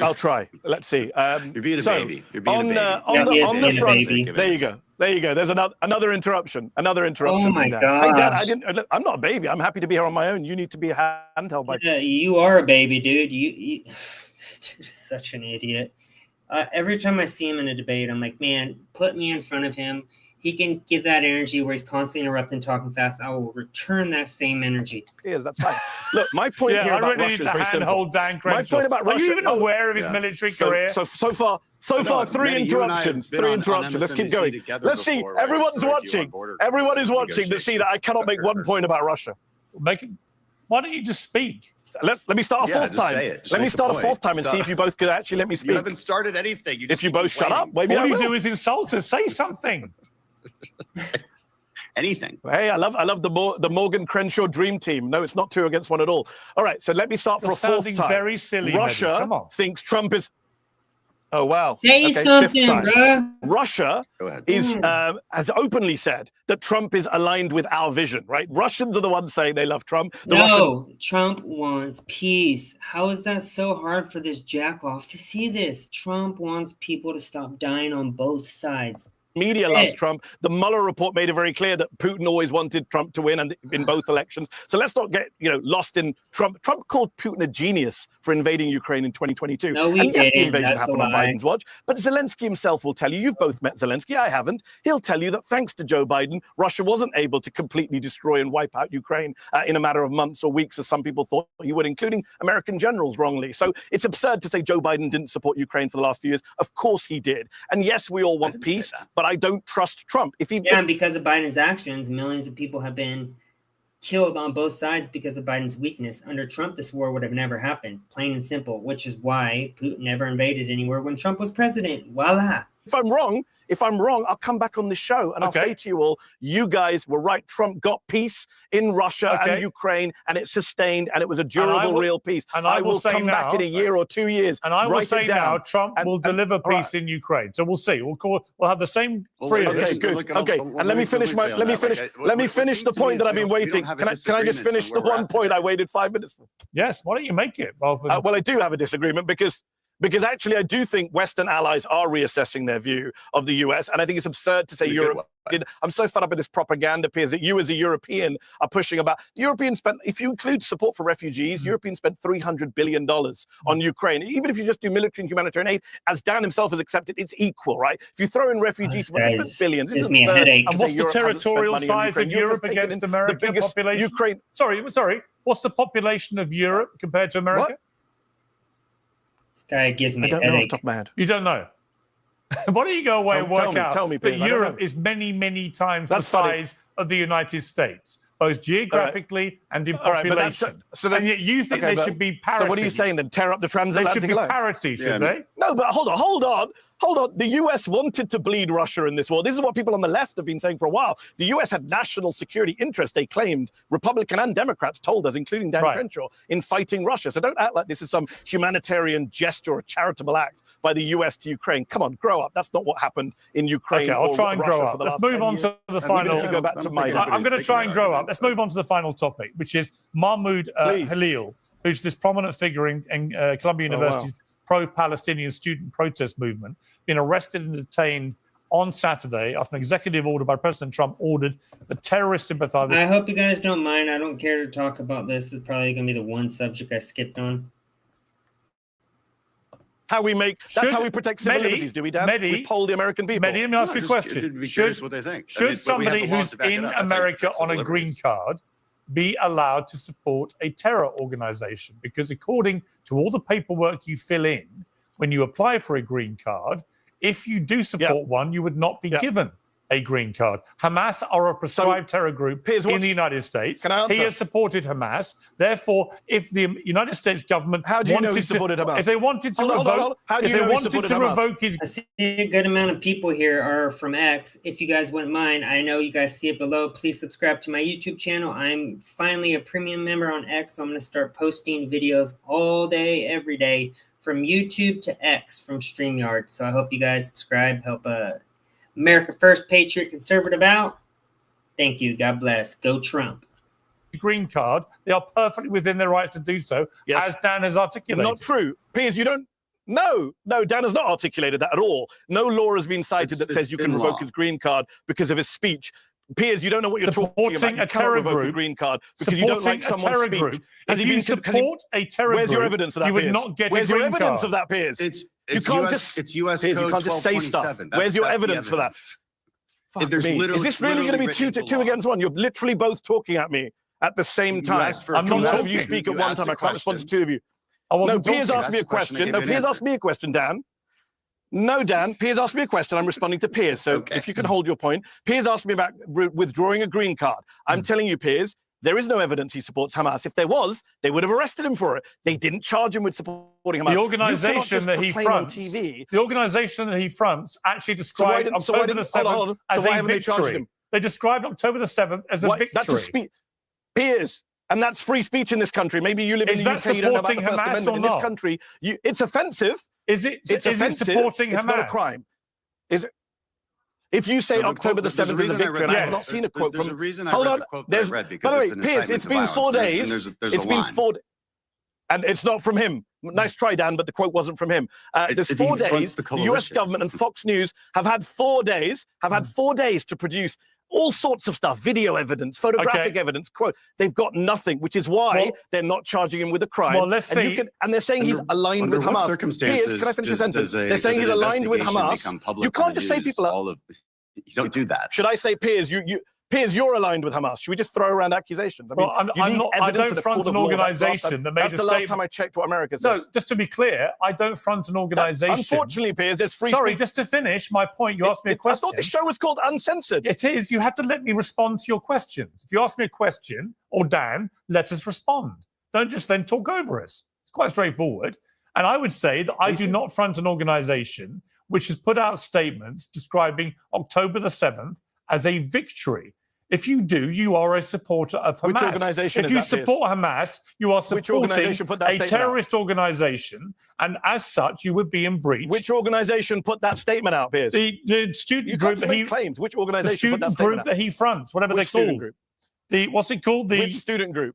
I'll try. Let's see. You're being a baby. You're being a On baby. the front, there you go. There you go. There's another interruption. Another interruption. Oh my gosh. Hey, Dad, I'm not a baby. I'm happy to be here on my own. You need to be handheld by. Yeah, you are a baby, dude. You this dude is such an idiot. Every time I see him in a debate, I'm like, man, put me in front of him. He can give that energy where he's constantly interrupting, talking fast. I will return that same energy. Yes, that's fine. Look, my point here about Russia is very simple. My point about Russia. Are you even aware of his military career? So far, three interruptions. Let's keep going. Let's see. Everyone's watching. Everyone is watching to see that I cannot make one point about Russia. Why don't you just speak? Let me start a fourth time. Let me start a fourth time and see if you both could actually let me speak. You haven't started anything. If you both shut up, maybe all you do is insult us. Say something. Anything. Hey, I love the Morgan Crenshaw dream team. No, it's not two against one at all. All right, so let me start for a fourth time. Very silly. Russia thinks Trump is. Oh, wow. Say Okay, something, fifth time. bruh. Russia Go ahead. has openly said that Trump is aligned with our vision, right? Russians are the ones saying they love Trump. No, Trump wants peace. How is that so hard for this jackoff to see this? Trump wants people to stop dying on both sides. Media loves Trump. The Mueller report made it very clear that Putin always wanted Trump to win, and in both elections. So let's not get lost in Trump. Trump called Putin a genius for invading Ukraine in 2022. No, we and yes, the didn't. invasion That's happened a on lie. Biden's watch. But Zelensky himself will tell you. You've both met Zelensky. I haven't. He'll tell you that thanks to Joe Biden, Russia wasn't able to completely destroy and wipe out Ukraine in a matter of months or weeks, as some people thought he would, including American generals wrongly. So it's absurd to say Joe Biden didn't support Ukraine for the last few years. Of course he did. And yes, we all want peace, but I don't trust Trump. And because of Biden's actions, millions of people have been killed on both sides because of Biden's weakness. Under Trump, this war would have never happened, plain and simple, which is why Putin never invaded anywhere when Trump was president. Voila. If I'm wrong, I'll come back on this show and I'll say to you all, you guys were right. Trump got peace in Russia and Ukraine, and it sustained, and it was a durable, real peace. And I will come back in a year or 2 years. And I will say now, Trump will deliver peace in Ukraine. So we'll see. We'll have the same three of us. Okay, good. Okay, and let me finish the point that I've been waiting. Can I just finish the one point I waited 5 minutes for? Yes. Why don't you make it? Well, I do have a disagreement because actually I do think Western allies are reassessing their view of the US, and I think it's absurd to say Europe did. I'm so fed up with this propaganda, Piers, that you as a European are pushing about. Europeans spent, if you include support for refugees, Europeans spent $300 billion on Ukraine. Even if you just do military and humanitarian aid, as Dan himself has accepted, it's equal, right? If you throw in refugees, it's billions. Gives me a headache. And what's the territorial size of Europe against America? Population? Ukraine. Sorry. What's the population of Europe compared to America? What? This guy gives me I don't know off the top of my head. You don't know? Why don't you go away and work out tell me, that Europe is many, many times the size of the United States, both geographically and in population. And yet you think they should be parity. So what are you saying then? Tear up the transatlantic They should be parity, should they? No, but hold on. The US wanted to bleed Russia in this war. This is what people on the left have been saying for a while. The US had national security interests, they claimed. Republican and Democrats told us, including Dan Crenshaw, in fighting Russia. So don't act like this is some humanitarian gesture or charitable act by the US to Ukraine. Come on, grow up. That's not what happened in Ukraine. Okay, I'll try and grow up. Let's move on to the final. Go back to I'm going to try and grow up. Let's move on to the final topic, which is Mahmoud Halil, who's this prominent figure in Columbia University's pro-Palestinian student protest movement, been arrested and detained on Saturday after an executive order by President Trump ordered the terrorist sympathizers. I hope you guys don't mind. I don't care to talk about this. It's probably going to be the one subject I skipped on. That's how we protect civil liberties, do we, Dan? We poll the American people. Let me ask you a question. Should somebody who's in America on a green card be allowed to support a terror organization? Because according to all the paperwork you fill in when you apply for a green card, if you do support one, you would not be given a green card. Hamas are a prescribed terror group in the United States. He has supported Hamas. Therefore, if the United States government if they wanted to revoke his... I see a good amount of people here are from X. If you guys wouldn't mind, I know you guys see it below. Please subscribe to my YouTube channel. I'm finally a premium member on X, so I'm going to start posting videos all day, every day, from YouTube to X, from StreamYard. So I hope you guys subscribe, help America First, Patriot, Conservative out. Thank you. God bless. Go Trump. Green card. They are perfectly within their rights to do so, as Dan has articulated. Not true. Piers, you don't... No, Dan has not articulated that at all. No law has been cited that says you can revoke his green card because of his speech. Piers, you don't know what you're talking about. You can't revoke a green card because you don't like someone's speech. If you support a terror group, where's your evidence of that, you would not get a green card. Where's your evidence of that, Piers? It's US Code 1227. Where's your evidence for that? Is this really going to be two against one? You're literally both talking at me at the same time. I'm not talking. You speak at one time. I can't respond to two of you. No, Piers asked me a question. No, Piers asked me a question, Dan. No, Dan. Piers asked me a question. I'm responding to Piers. So if you can hold your point. Piers asked me about withdrawing a green card. I'm telling you, Piers, there is no evidence he supports Hamas. If there was, they would have arrested him for it. They didn't charge him with supporting Hamas. The organization that he fronts actually described October the 7th as a victory. They described October the 7th as a victory. That's a speech. Piers, and that's free speech in this country. Maybe you live in the UK, you don't know about the First Amendment. In this country, it's offensive. Is it offensive. supporting It's Hamas? not a crime. Is it? If you say October the 7th is a victory, and I have not seen a quote There's from... a reason I Hold read on. the quote that I read, because By the it's way, an Piers, incitement it's to been violence. 4 days. And there's It's a been line. 4 days. And it's not from him. Nice try, Dan, but the quote wasn't from him. There's 4 days. The US government and Fox News have had 4 days. To produce all sorts of stuff: video evidence, photographic evidence. Quote. They've got nothing, which is why they're not charging him with a crime. Well, let's see. And they're saying he's aligned with Under what Hamas. circumstances Piers, can I finish the sentence? does They're saying he's an aligned with investigation Hamas. become public You can't on the just say news? people are. You don't do that. Should I say, Piers? Piers, you're aligned with Hamas. Should we just throw around accusations? I mean, I don't front an organisation that made a statement. That's the last time I checked what America says. No, just to be clear, I don't front an organisation. Unfortunately, Piers, there's free Sorry, speech. just to finish my point, you asked me a question. I thought the show was called Uncensored. It is. You have to let me respond to your questions. If you ask me a question, or Dan, let us respond. Don't just then talk over us. It's quite straightforward. And I would say that I do not front an organisation which has put out statements describing October the 7th as a victory. If you do, you are a supporter of Hamas. Which organisation if is you that, support Hamas, you are supporting a terrorist organisation, and as such, you would be in breach. Which organisation put that statement out, Piers? The student group that he claimed. Which organisation put that student statement group that he fronts, whatever Which they're student called. Group? What's it called? Which student group?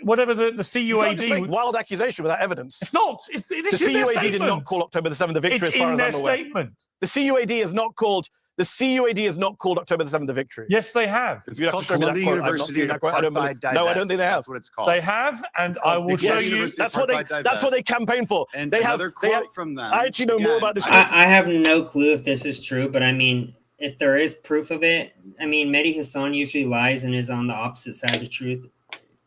Whatever the CUAD. You can't just make wild accusation without evidence. It's not. It the CUAD did not call October the 7th a victory. It's as far in as their I'm aware. statement. The CUAD has not called. The CUAD has not called October the 7th a victory. Yes, they have. It's called Columbia University Apartheid Divest. No, I don't think they have. That's what it's called. They have, and I will show you. That's what they campaign for. And they another have. quote from them. I actually know more about this. I have no clue if this is true, but I mean, if there is proof of it, I mean, Mehdi Hassan usually lies and is on the opposite side of the truth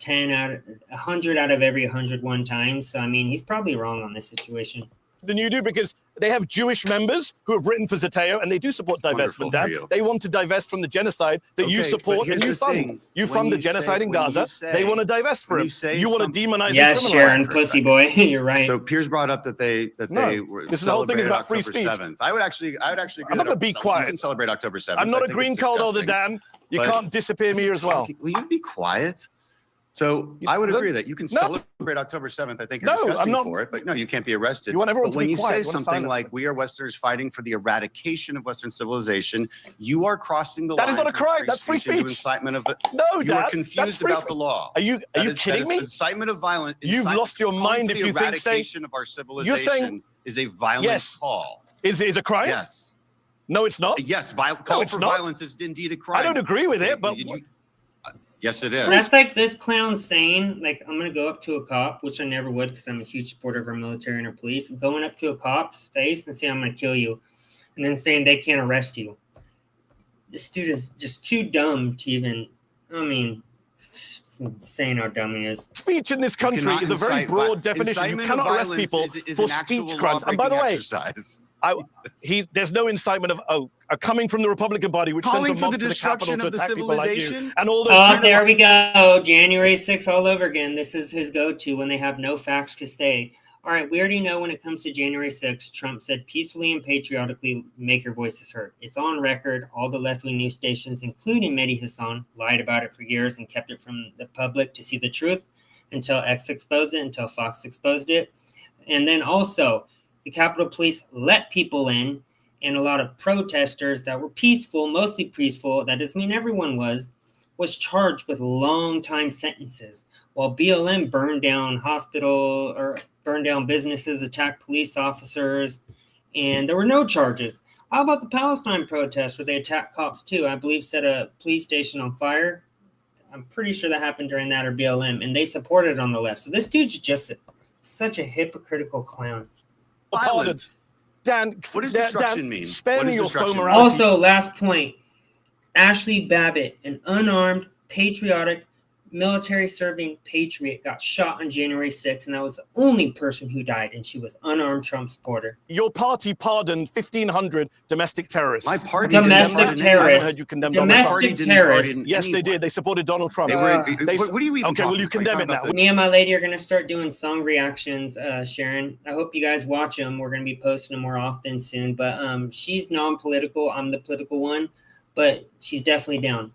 100 out of every 101 times. So, I mean, he's probably wrong on this situation. Than you do, because they have Jewish members who have written for Zateo, and they do support divestment. Dan, they want to divest from the genocide that you support and you fund. You fund the genocide in Gaza. They want to divest from it. You want to demonize. Yes, Sharon, pussy boy, you're right. So Piers brought up that they were. This whole thing is about free speech. 7th. I would actually agree. I'm not going to be quiet. You can celebrate October 7th. I'm not a green card holder, Dan. You can't disappear me as well. Will you be quiet? So I would agree that you can celebrate October 7th. I think you're disgusting for it, but no, you can't be arrested. You want everyone but when to be you quiet. say something like "We are Westerners fighting for the eradication of Western civilization," you are crossing the line. That is not a crime. That's free speech. Incitement of no, Dad. You are confused about the law. Are you kidding me? Incitement of violence. You've lost your mind if you think eradication of our civilization is a violent call. Is a crime? Yes. No, it's not. Yes, call for violence is indeed a crime. I don't agree with it, but. Yes, it is. That's like this clown saying, like, I'm going to go up to a cop, which I never would because I'm a huge supporter of our military and our police, going up to a cop's face and saying, I'm going to kill you, and then saying they can't arrest you. This dude is just too dumb to even, I mean, it's insane how dumb he is. Speech in this country is a very broad definition. You cannot arrest people for speech crimes. And by the way, there's no incitement of coming from the Republican Party, which sends a mob to the Capitol to attack people like you. And all those. Oh, there we go. January 6th all over again. This is his go-to when they have no facts to say. All right, we already know when it comes to January 6th, Trump said peacefully and patriotically make your voices heard. It's on record. All the left-wing news stations, including Mehdi Hassan, lied about it for years and kept it from the public to see the truth until X exposed it, until Fox exposed it. And then also, the Capitol Police let people in, and a lot of protesters that were peaceful, mostly peaceful, that doesn't mean everyone was charged with long time sentences, while BLM burned down hospital or burned down businesses, attacked police officers, and there were no charges. How about the Palestine protests where they attacked cops too? I believe set a police station on fire. I'm pretty sure that happened during that or BLM, and they supported it on the left. So this dude's just such a hypocritical clown. Violence. Dan, what does destruction mean? Spare me your foam around. Also, last point, Ashley Babbitt, an unarmed, patriotic, military-serving patriot, got shot on January 6th, and that was the only person who died, and she was unarmed Trump supporter. Your party pardoned 1,500 domestic terrorists. My party domestic terrorists. I heard you condemned domestic terrorists. Yes, they did. They supported Donald Trump. What do you even? Okay, well, you condemn it now. Me and my lady are going to start doing song reactions, Sharon. I hope you guys watch them. We're going to be posting them more often soon. But she's non-political. I'm the political one, but she's definitely down.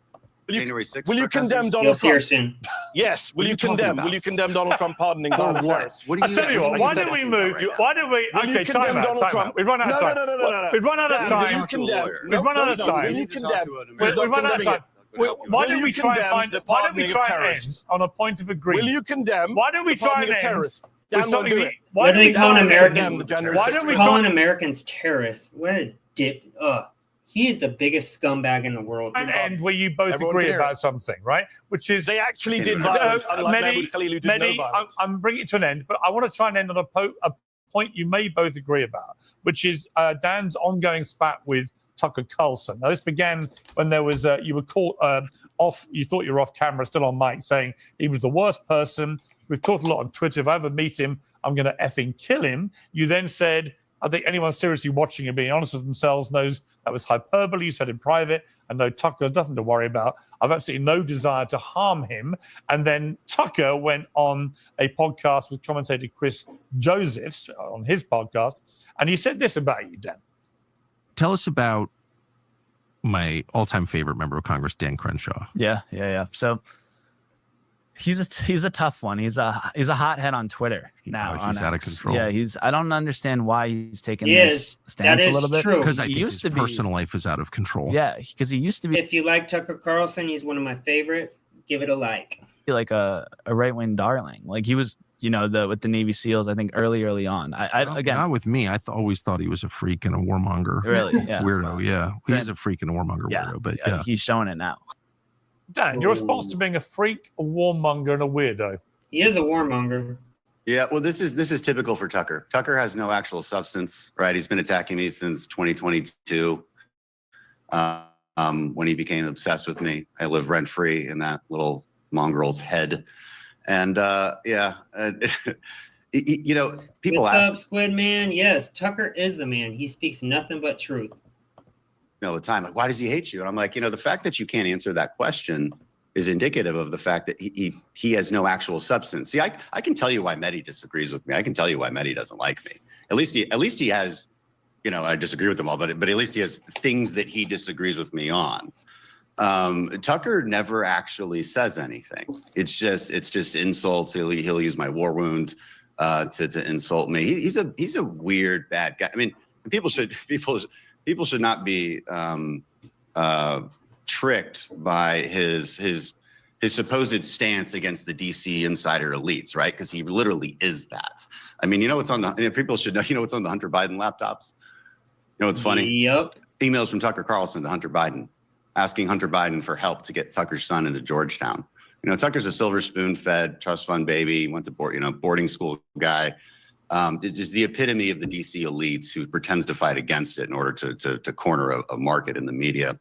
January 6th. Will you condemn protesters? Donald You'll see her Trump? soon. Yes. What are you talking about? Will you condemn Donald Trump pardoning violent terrorists? What I tell you what, why don't we move? Why don't we? Will you Okay, condemn time out. Donald Time Trump? out. We've run out of time. No. We've run out of Dan, will time. you condemn? We've run out of time. Will you condemn? We've run out of time. Why don't we try and find? Why don't we pardoning of try and terrorists? end on a point of agreement? Will you condemn? Why don't we the try pardoning and of end terrorists? with Dan won't something? do it. What Why are don't they we calling try and Americans? end? Why don't we calling try Americans terrorists? What a dip! He is the biggest scumbag in the world. and end where you both Everyone agree can hear about it. something, right? Which is They actually Anyway. did violence, unlike Mehdi, Mahmoud Khalil, who did no violence. I'm bringing it to an end, but I want to try and end on a point you may both agree about, which is Dan's ongoing spat with Tucker Carlson. Now, this began when there was you were caught off. You thought you were off camera, still on mic, saying he was the worst person. We've talked a lot on Twitter. If I ever meet him, I'm going to effing kill him. You then said, I think anyone seriously watching and being honest with themselves knows that was hyperbole. You said in private, and no, Tucker has nothing to worry about. I've absolutely no desire to harm him. And then Tucker went on a podcast with commentator Chris Josephs on his podcast, and he said this about you, Dan. Tell us about my all-time favorite member of Congress, Dan Crenshaw. Yeah. So he's a tough one. He's a hothead on Twitter now. He's out of control. Yeah, I don't understand why he's taking He this is. stance That a little is bit. true. Because I He think used his to be- personal life is out of control. Yeah, because he used to be If you like Tucker Carlson, he's one of my favorites. Give it a like. like a right-wing darling. Like he was, with the Navy SEALs, I think early on. Not with me. I always thought he was a freak and a warmonger. Really, yeah. Weirdo, yeah. He's a freak and a warmonger weirdo, but yeah. He's showing it now. Dan, your response to being a freak, a warmonger, and a weirdo. He is a warmonger. Yeah, well, this is typical for Tucker. Tucker has no actual substance, right? He's been attacking me since 2022. When he became obsessed with me, I live rent free in that little mongrel's head, and people What's ask up, Squid Man? Yes, Tucker is the man. He speaks nothing but truth. all the time, like, why does he hate you? And I'm like, the fact that you can't answer that question is indicative of the fact that he has no actual substance. See, I can tell you why Mehdi disagrees with me. I can tell you why Mehdi doesn't like me. At least he has, I disagree with them all, but at least he has things that he disagrees with me on. Tucker never actually says anything. It's just insults. He'll use my war wound to insult me. He's a weird bad guy. I mean, people should not be tricked by his supposed stance against the DC insider elites, right? Because he literally is that. I mean, what's on the people should know. What's on the Hunter Biden laptops? What's funny? Yep. Emails from Tucker Carlson to Hunter Biden, asking Hunter Biden for help to get Tucker's son into Georgetown. Tucker's a silver spoon-fed trust fund baby. Went to boarding school guy. It's just the epitome of the DC elites who pretends to fight against it in order to corner a market in the media.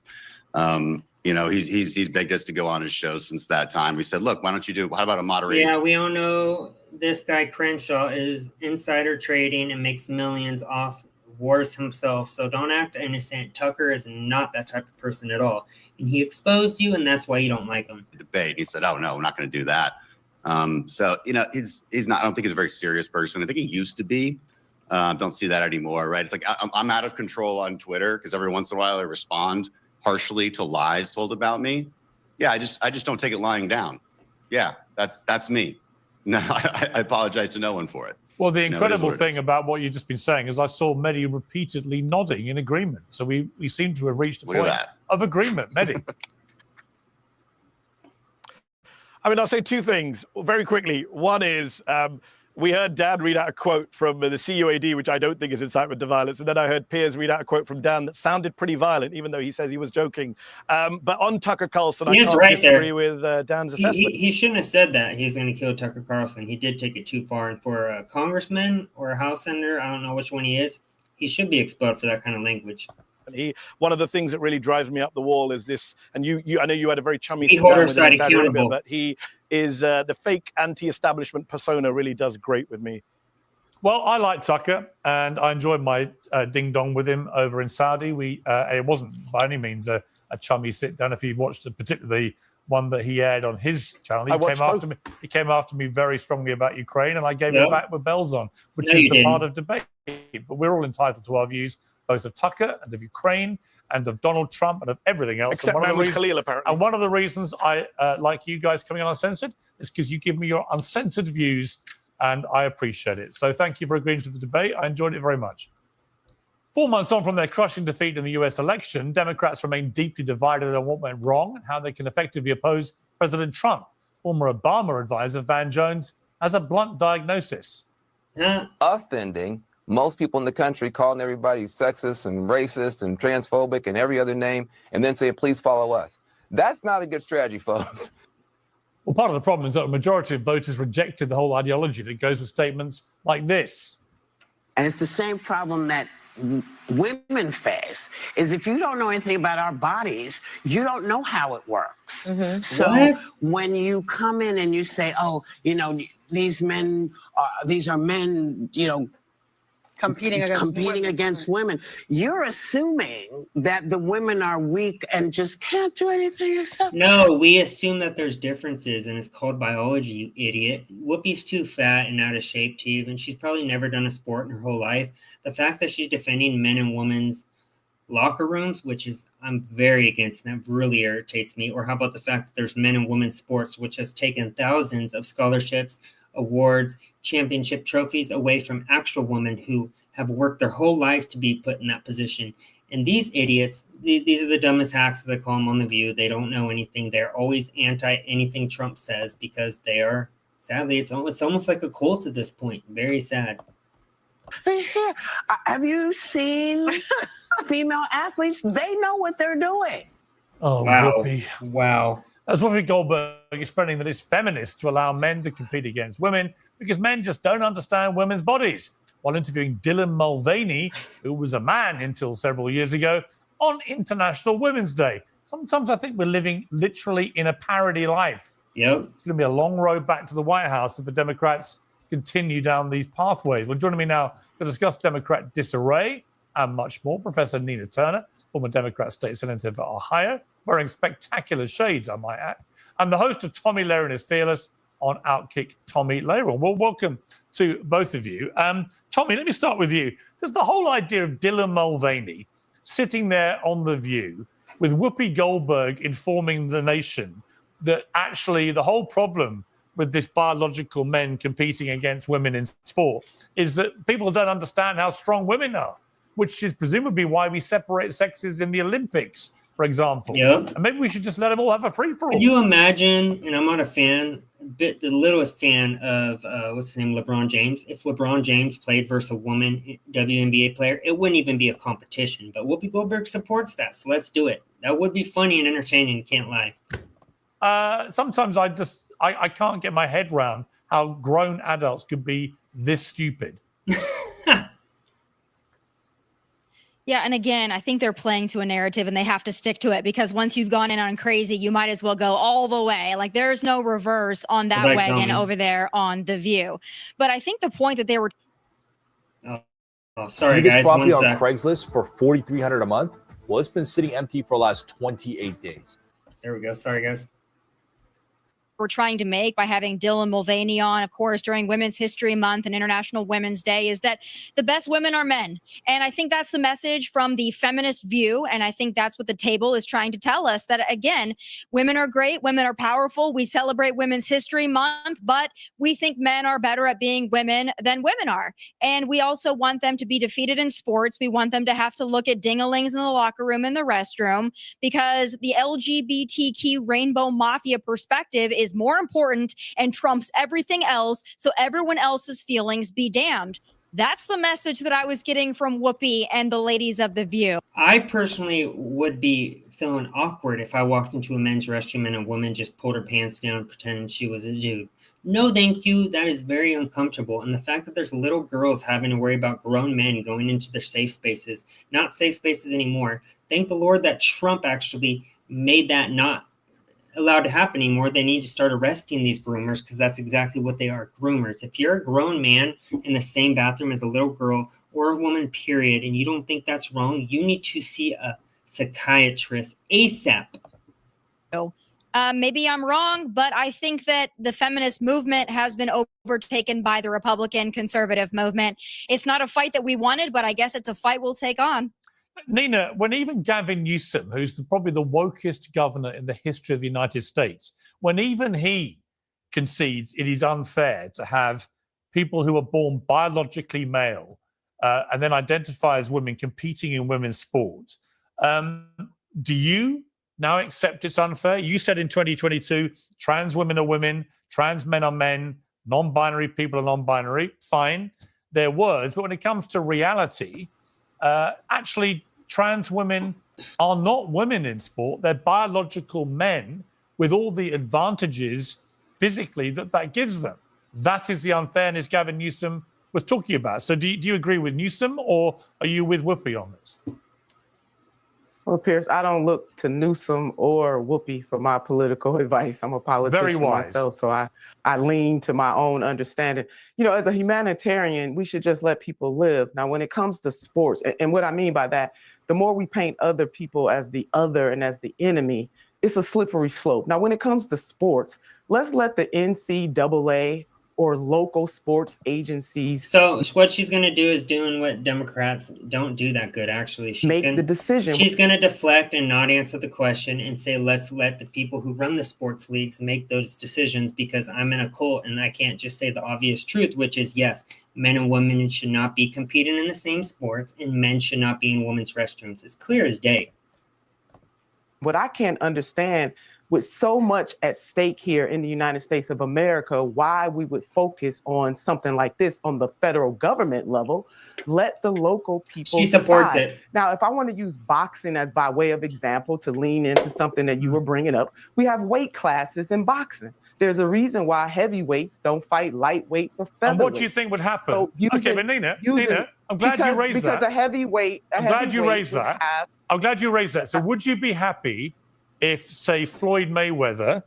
He's begged us to go on his show since that time. We said, look, how about a moderator? Yeah, we all know this guy Crenshaw is insider trading and makes millions off wars himself. So don't act innocent. Tucker is not that type of person at all. And he exposed you, and that's why you don't like him. Debate. He said, oh, no, I'm not going to do that. He's not, I don't think he's a very serious person. I think he used to be. Don't see that anymore, right? It's like I'm out of control on Twitter because every once in a while I respond partially to lies told about me. Yeah, I just don't take it lying down. Yeah, that's me. No, I apologize to no one for it. Well, the incredible it thing is. about what you've just been saying is I saw Mehdi repeatedly nodding in agreement. So we seem to have reached a Look at point that. of agreement, Mehdi. I mean, I'll say two things very quickly. One is we heard Dan read out a quote from the CUAD, which I don't think is incitement to violence. And then I heard Piers read out a quote from Dan that sounded pretty violent, even though he says he was joking. But on Tucker Carlson, I can't disagree with Dan's assessment. He shouldn't have said that he's going to kill Tucker Carlson. He did take it too far. And for a congressman or a House senator, I don't know which one he is, he should be expelled for that kind of language. And one of the things that really drives me up the wall is this, and I know you had a very chummy He sit down hold our with him in side Saudi Arabia, accountable. but he is the fake anti-establishment persona really does great with me. Well, I like Tucker, and I enjoyed my ding-dong with him over in Saudi. It wasn't by any means a chummy sit-down. If you've watched particularly the one that he aired on his channel, he came after me very strongly about Ukraine, and I gave it back with bells on, which is the part of debate. But we're all entitled to our views. both of Tucker and of Ukraine and of Donald Trump and of everything else. Except Khalil, apparently. And one of the reasons I like you guys coming on Uncensored is because you give me your uncensored views, and I appreciate it. So thank you for agreeing to the debate. I enjoyed it very much. 4 months on from their crushing defeat in the US election, Democrats remain deeply divided on what went wrong and how they can effectively oppose President Trump. Former Obama advisor Van Jones has a blunt diagnosis. Offending most people in the country, calling everybody sexist and racist and transphobic and every other name, and then saying, please follow us. That's not a good strategy, folks. Well, part of the problem is that a majority of voters rejected the whole ideology that goes with statements like this. And it's the same problem that women face, is if you don't know anything about our bodies, you don't know how it works. Mm-hmm. So when you come in and you say, oh, you know, these are men, you know, competing against women, you're assuming that the women are weak and just can't do anything yourself. No, we assume that there's differences, and it's called biology, you idiot. Whoopi's too fat and out of shape to even. She's probably never done a sport in her whole life. The fact that she's defending men and women's locker rooms, which is I'm very against, and that really irritates me. Or how about the fact that there's men and women's sports, which has taken thousands of scholarships, awards, championship trophies away from actual women who have worked their whole lives to be put in that position. And these idiots, these are the dumbest hacks, as I call them on The View. They don't know anything. They're always anti anything Trump says because they are, sadly, it's almost like a cult at this point. Very sad. Have you seen female athletes? They know what they're doing. Oh, Wow. Whoopi. Wow. That's Whoopi Goldberg explaining that it's feminist to allow men to compete against women because men just don't understand women's bodies. While interviewing Dylan Mulvaney, who was a man until several years ago, on International Women's Day. Sometimes I think we're living literally in a parody life. Yep. It's going to be a long road back to the White House if the Democrats continue down these pathways. Well, joining me now to discuss Democrat disarray and much more, Professor Nina Turner, former Democrat state senator for Ohio, wearing spectacular shades, I might add, and the host of Tommy Lahren is Fearless on Outkick, Tommy Lahren. Well, welcome to both of you. Tommy, let me start with you. There's the whole idea of Dylan Mulvaney sitting there on The View with Whoopi Goldberg informing the nation that actually the whole problem with this biological men competing against women in sport is that people don't understand how strong women are, which is presumably why we separate sexes in the Olympics, for example. Yep. And maybe we should just let them all have a free-for-all. Can you imagine, and I'm not a fan, the littlest fan of, what's his name, LeBron James. If LeBron James played versus a woman WNBA player, it wouldn't even be a competition. But Whoopi Goldberg supports that, so let's do it. That would be funny and entertaining, can't lie. Sometimes I can't get my head around how grown adults could be this stupid. Yeah, and again, I think they're playing to a narrative and they have to stick to it because once you've gone in on crazy, you might as well go all the way. Like there's no reverse on that wagon over there on The View. But I think the point that they were... sorry, See this guys, property one on sec. Craigslist for $4,300 a month? Well, it's been sitting empty for the last 28 days. There we go. Sorry, guys. We're trying to make by having Dylan Mulvaney on, of course, during Women's History Month and International Women's Day is that the best women are men. And I think that's the message from the feminist view. And I think that's what the table is trying to tell us, that, again, women are great. Women are powerful. We celebrate Women's History Month, but we think men are better at being women than women are. And we also want them to be defeated in sports. We want them to have to look at ding-a-lings in the locker room, in the restroom, because the LGBTQ rainbow mafia perspective is more important and trumps everything else, so everyone else's feelings be damned. That's the message that I was getting from Whoopi and the ladies of The View. I personally would be feeling awkward if I walked into a men's restroom and a woman just pulled her pants down pretending she was a dude. No, thank you. That is very uncomfortable. And the fact that there's little girls having to worry about grown men going into their safe spaces, not safe spaces anymore. Thank the Lord that Trump actually made that not allowed to happen anymore. They need to start arresting these groomers because that's exactly what they are, groomers. If you're a grown man in the same bathroom as a little girl or a woman, period, and you don't think that's wrong, you need to see a psychiatrist ASAP. Maybe I'm wrong, but I think that the feminist movement has been overtaken by the Republican conservative movement. It's not a fight that we wanted, but I guess it's a fight we'll take on. Nina, when even Gavin Newsom, who's probably the wokest governor in the history of the United States, when even he concedes it is unfair to have people who are born biologically male and then identify as women competing in women's sports, do you now accept it's unfair? You said in 2022, trans women are women, trans men are men, non-binary people are non-binary. Fine, they're words. But when it comes to reality, actually, trans women are not women in sport. They're biological men with all the advantages physically that gives them. That is the unfairness Gavin Newsom was talking about. So do you agree with Newsom, or are you with Whoopi on this? Well, Piers, I don't look to Newsom or Whoopi for my political advice. I'm a politician myself, so I lean to my own understanding. You know, as a humanitarian, we should just let people live. Now, when it comes to sports, and what I mean by that, the more we paint other people as the other and as the enemy, it's a slippery slope. Now, when it comes to sports, let's let the NCAA or local sports agencies. So what she's going to do is doing what Democrats don't do that good, actually. Make the decision. She's going to deflect and not answer the question and say, let's let the people who run the sports leagues make those decisions, because I'm in a cult and I can't just say the obvious truth, which is, yes, men and women should not be competing in the same sports and men should not be in women's restrooms. It's clear as day. What I can't understand, with so much at stake here in the United States of America, why we would focus on something like this on the federal government level. Let the local people She supports decide. it. Now, if I want to use boxing as by way of example to lean into something that you were bringing up, we have weight classes in boxing. There's a reason why heavyweights don't fight lightweights or featherweights. And what do you think would happen? So Okay, but Nina, I'm glad you raised that. Because a heavyweight, I'm glad you raised that. I'm glad you raised that. So would you be happy if, say, Floyd Mayweather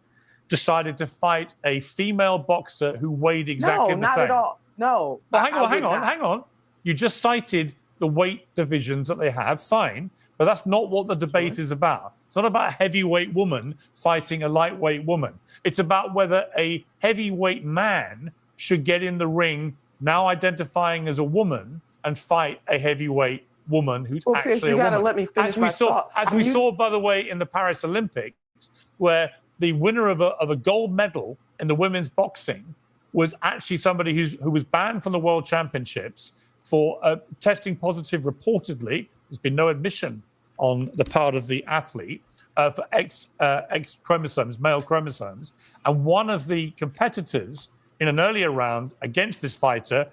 decided to fight a female boxer who weighed exactly the same? No, not at all. No. Well, hang on. You just cited the weight divisions that they have. Fine. But that's not what the debate is about. It's not about a heavyweight woman fighting a lightweight woman. It's about whether a heavyweight man should get in the ring, now identifying as a woman, and fight a heavyweight woman who's actually a woman. Let me finish As we saw, by the way, in the Paris Olympics, where the winner of a gold medal in the women's boxing was actually somebody who was banned from the World Championships for testing positive, reportedly. There's been no admission on the part of the athlete for X chromosomes, male chromosomes. And one of the competitors in an earlier round against this fighter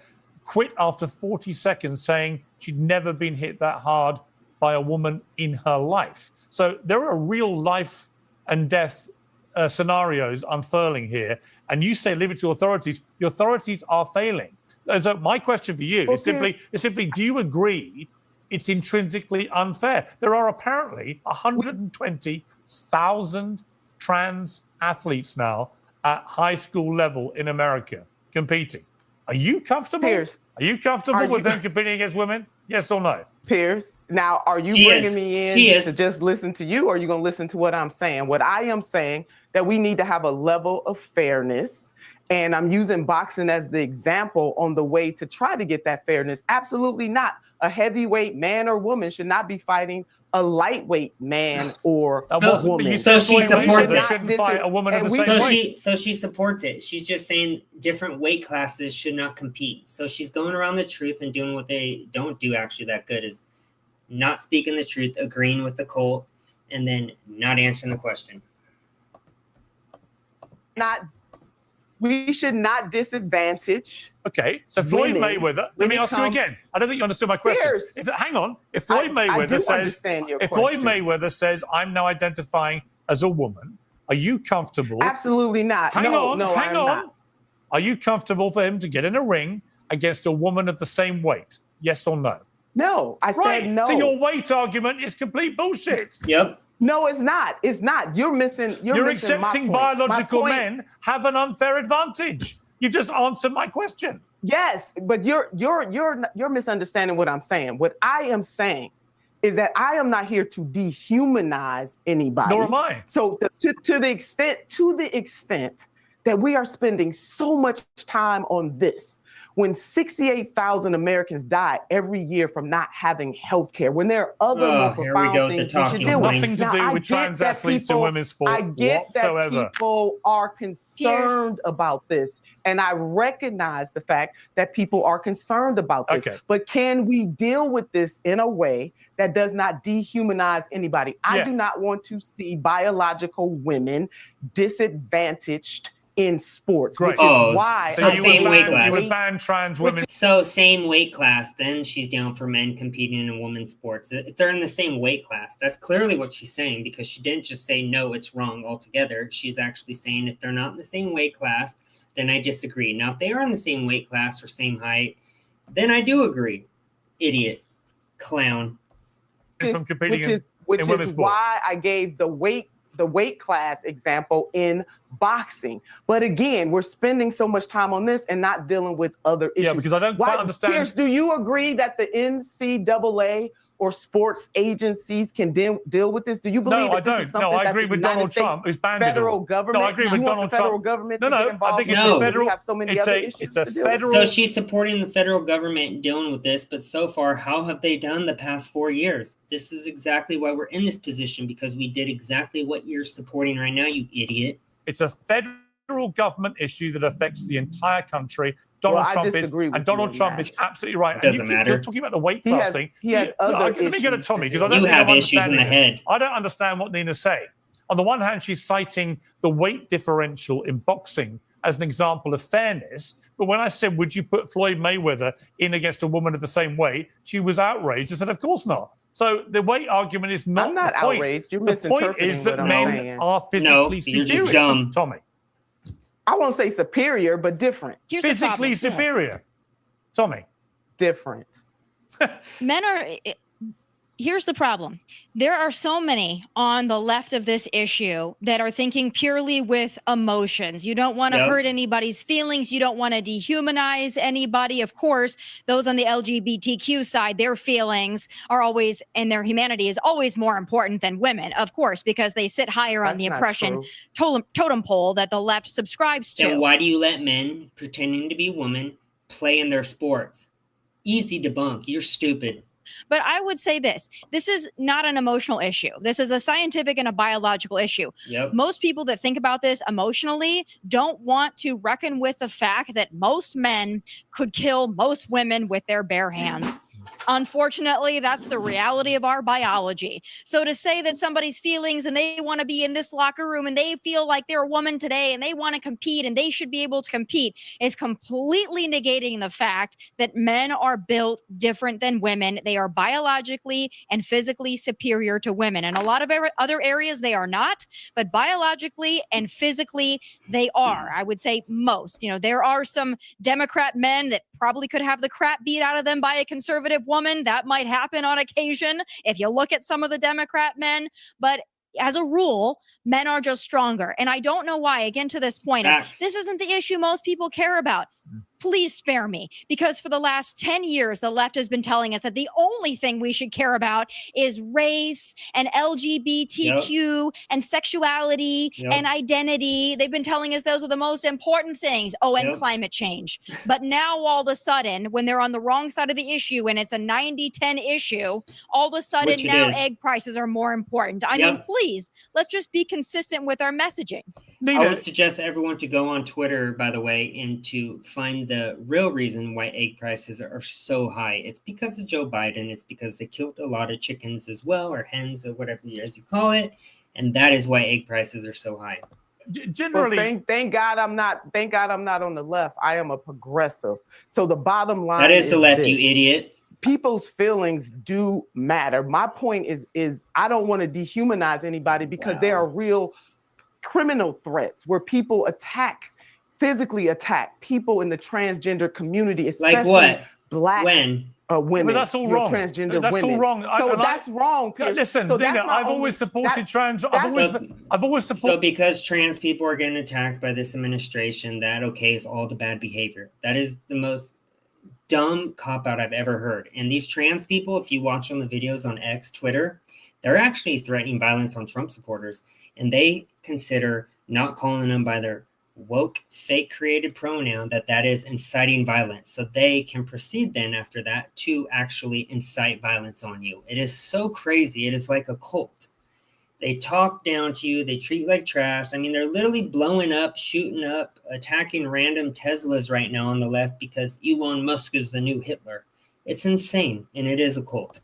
quit after 40 seconds, saying she'd never been hit that hard by a woman in her life. So there are real life and death scenarios unfurling here. And you say leave it to authorities. The authorities are failing. So my question for you is simply, do you agree it's intrinsically unfair? There are apparently 120,000 trans athletes now at high school level in America competing. Are you comfortable? Piers, are you comfortable with them competing against women? Yes or no? Piers, now are you bringing me in to just listen to you, or are you going to listen to what I'm saying? What I am saying, that we need to have a level of fairness, and I'm using boxing as the example on the way to try to get that fairness. Absolutely not. A heavyweight man or woman should not be fighting a lightweight man or woman. So she supports it. Shouldn't fight a woman of the same weight. So she supports it. She's just saying different weight classes should not compete. So she's going around the truth and doing what they don't do actually that good, is not speaking the truth, agreeing with the cult, and then not answering the question. We should not disadvantage. Okay, so Floyd Mayweather. Let me ask you again. I don't think you understood my question. Hang on. If Floyd Mayweather says, "I'm now identifying as a woman," are you comfortable? Absolutely not. Hang on. Are you comfortable for him to get in a ring against a woman of the same weight? Yes or no? No, I said no. So your weight argument is complete bullshit. Yep. No, it's not. It's not. You're missing. You're accepting biological men have an unfair advantage. You just answered my question. Yes, but you're misunderstanding what I'm saying. What I am saying is that I am not here to dehumanize anybody. Nor am I. So to the extent that we are spending so much time on this, when 68,000 Americans die every year from not having health care, when there are other more profound things we should deal with. Nothing to do with trans athletes in women's sport I get whatsoever. that people are concerned about this, and I recognize the fact that people are concerned about this. Okay. But can we deal with this in a way that does not dehumanize anybody? I do not want to see biological women disadvantaged in sports, which is why so same weight class. You would ban trans women. So same weight class, then she's down for men competing in women's sports. If they're in the same weight class, that's clearly what she's saying, because she didn't just say, no, it's wrong altogether. She's actually saying if they're not in the same weight class, then I disagree. Now, if they are in the same weight class or same height, then I do agree. Idiot. Clown. From competing which in women's is sport. why I gave the weight class example in boxing. But again, we're spending so much time on this and not dealing with other issues. Yeah, because I don't quite understand. Piers, do you agree that the NCAA or sports agencies can deal with this? Do you believe that this is something I agree with Donald Trump, who's banned it all. Federal government? No, I agree with Donald Trump. Federal government to get involved? I think it's a federal. We have so many other issues it's a to deal with. federal. So she's supporting the federal government dealing with this, but so far, how have they done the past 4 years? This is exactly why we're in this position, because we did exactly what you're supporting right now, you idiot. It's a federal government issue that affects the entire country. Donald Trump is absolutely right. It doesn't matter. You're talking about the weight class thing. He has other Let me get to Tommy, because I You don't have think issues in the head. I don't understand what Nina's saying. On the one hand, she's citing the weight differential in boxing as an example of fairness. But when I said, would you put Floyd Mayweather in against a woman of the same weight, she was outraged and said, of course not. So the weight argument is not I'm not the point. outraged. You're the point is that men are physically superior. You're just dumb. Tommy. I won't say superior, but different. Physically superior. Tommy. Different. Men are... Here's the problem. There are so many on the left of this issue that are thinking purely with emotions. You don't want to hurt anybody's feelings. You don't want to dehumanize anybody. Of course, those on the LGBTQ side, their feelings are always, and their humanity is always more important than women, of course, because they sit higher on the oppression totem pole that the left subscribes to. Then why do you let men pretending to be women play in their sports? Easy debunk. You're stupid. But I would say this is not an emotional issue. This is a scientific and a biological issue. Yep. Most people that think about this emotionally don't want to reckon with the fact that most men could kill most women with their bare hands. Unfortunately, that's the reality of our biology. So to say that somebody's feelings and they want to be in this locker room and they feel like they're a woman today and they want to compete and they should be able to compete is completely negating the fact that men are built different than women. They are biologically and physically superior to women. And a lot of other areas they are not, but biologically and physically they are. I would say most. You know, there are some Democrat men that probably could have the crap beat out of them by a conservative woman. That might happen on occasion if you look at some of the Democrat men. But as a rule, men are just stronger. And I don't know why, again, to this point, this isn't the issue most people care about. Please spare me, because for the last 10 years, the left has been telling us that the only thing we should care about is race and LGBTQ and sexuality and identity. They've been telling us those are the most important things. Oh, and climate change. But now all of a sudden, when they're on the wrong side of the issue and it's a 90-10 issue, all of a sudden now egg prices are more important. I mean, please, let's just be consistent with our messaging. I would suggest everyone to go on Twitter, by the way, and to find the real reason why egg prices are so high. It's because of Joe Biden. It's because they killed a lot of chickens as well, or hens, or whatever as you call it. And that is why egg prices are so high. Generally, well, thank God I'm not on the left. I am a progressive. So the bottom line that is the left, you idiot. People's feelings do matter. My point is I don't want to dehumanize anybody because there are real criminal threats where people physically attack people in the transgender community, especially like what? Black women. But that's all wrong. Transgender that's women. all wrong. So that's wrong. Listen, so Dina, I've always supported trans. I've always supported. So because trans people are getting attacked by this administration, that okays all the bad behavior. That is the most dumb cop-out I've ever heard. And these trans people, if you watch on the videos on X, Twitter, they're actually threatening violence on Trump supporters. And they consider not calling them by their woke, fake created pronoun that is inciting violence. So they can proceed then after that to actually incite violence on you. It is so crazy. It is like a cult. They talk down to you. They treat you like trash. I mean, they're literally blowing up, shooting up, attacking random Teslas right now on the left because Elon Musk is the new Hitler. It's insane, and it is a cult.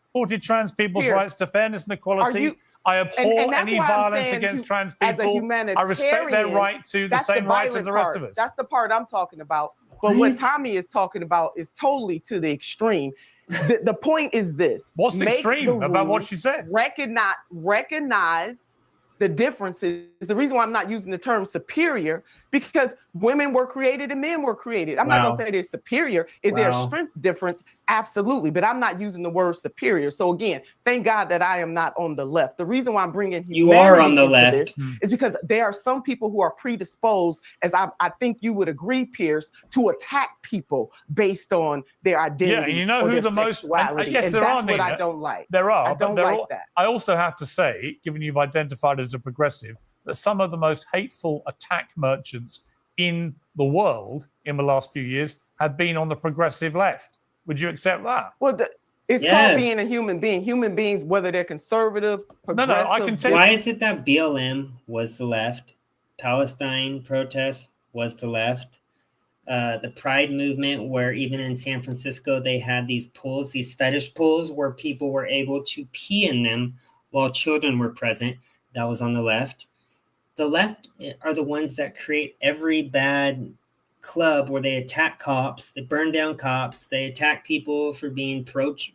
Supported trans people's Piers, rights to fairness and equality. I abhor and that's any why I'm violence saying against trans as a people. I respect their humanitarian, right to the that's same rights as violent the rest part. of us. That's the part I'm talking about. But what Tommy is talking about is totally to the extreme. The point is this. What's Make extreme the about what rules, she said? Recognize the differences. The reason why I'm not using the term superior, because women were created and men were created. I'm not going to say they're superior. Is there a strength difference? Absolutely. But I'm not using the word superior. So again, thank God that I am not on the left. The reason why I'm bringing you are on the left is because there are some people who are predisposed, as I think you would agree, Piers, to attack people based on their identity. Yeah, and you know who the most? Yes, there are. That's what I don't like. There are. I don't like that. I also have to say, given you've identified as a progressive, that some of the most hateful attack merchants in the world in the last few years have been on the progressive left. Would you accept that? Well, it's called being a human being. Human beings, whether they're conservative, progressive. No, I can tell Why is it that BLM was the left? Palestine protests was the left. The Pride movement, where even in San Francisco, they had these pools, these fetish pools, where people were able to pee in them while children were present. That was on the left. The left are the ones that create every bad club where they attack cops, they burn down cops, they attack people for being pro-human.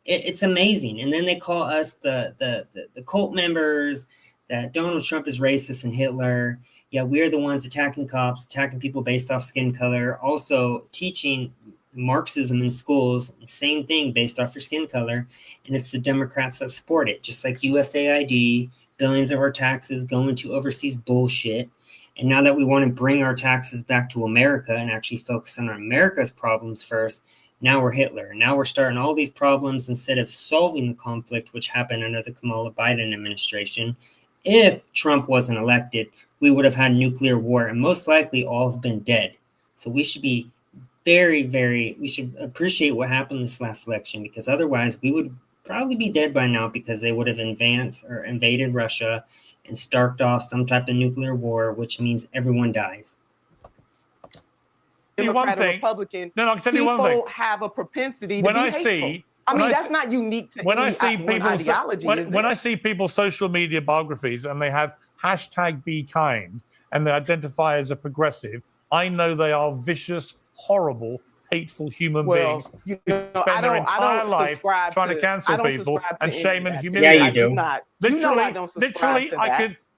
It's amazing. And then they call us the cult members, that Donald Trump is racist and Hitler. Yeah, we're the ones attacking cops, attacking people based off skin color, also teaching Marxism in schools, same thing based off your skin color. And it's the Democrats that support it, just like USAID, billions of our taxes going to overseas bullshit. And now that we want to bring our taxes back to America and actually focus on America's problems first, now we're Hitler. Now we're starting all these problems instead of solving the conflict, which happened under the Kamala Biden administration. If Trump wasn't elected, we would have had nuclear war and most likely all have been dead. So we should be we should appreciate what happened this last election, because otherwise we would probably be dead by now, because they would have invaded Russia and started off some type of nuclear war, which means everyone dies. Democrat or Republican, I can tell you one thing. People have a propensity to be hateful. That's not unique to when I see ideology. When I see people's social media biographies and they have #BeKind and they identify as a progressive, I know they are vicious, horrible, hateful human beings who spend their entire life trying to cancel people and shame and humiliate. Yeah, you do. Literally,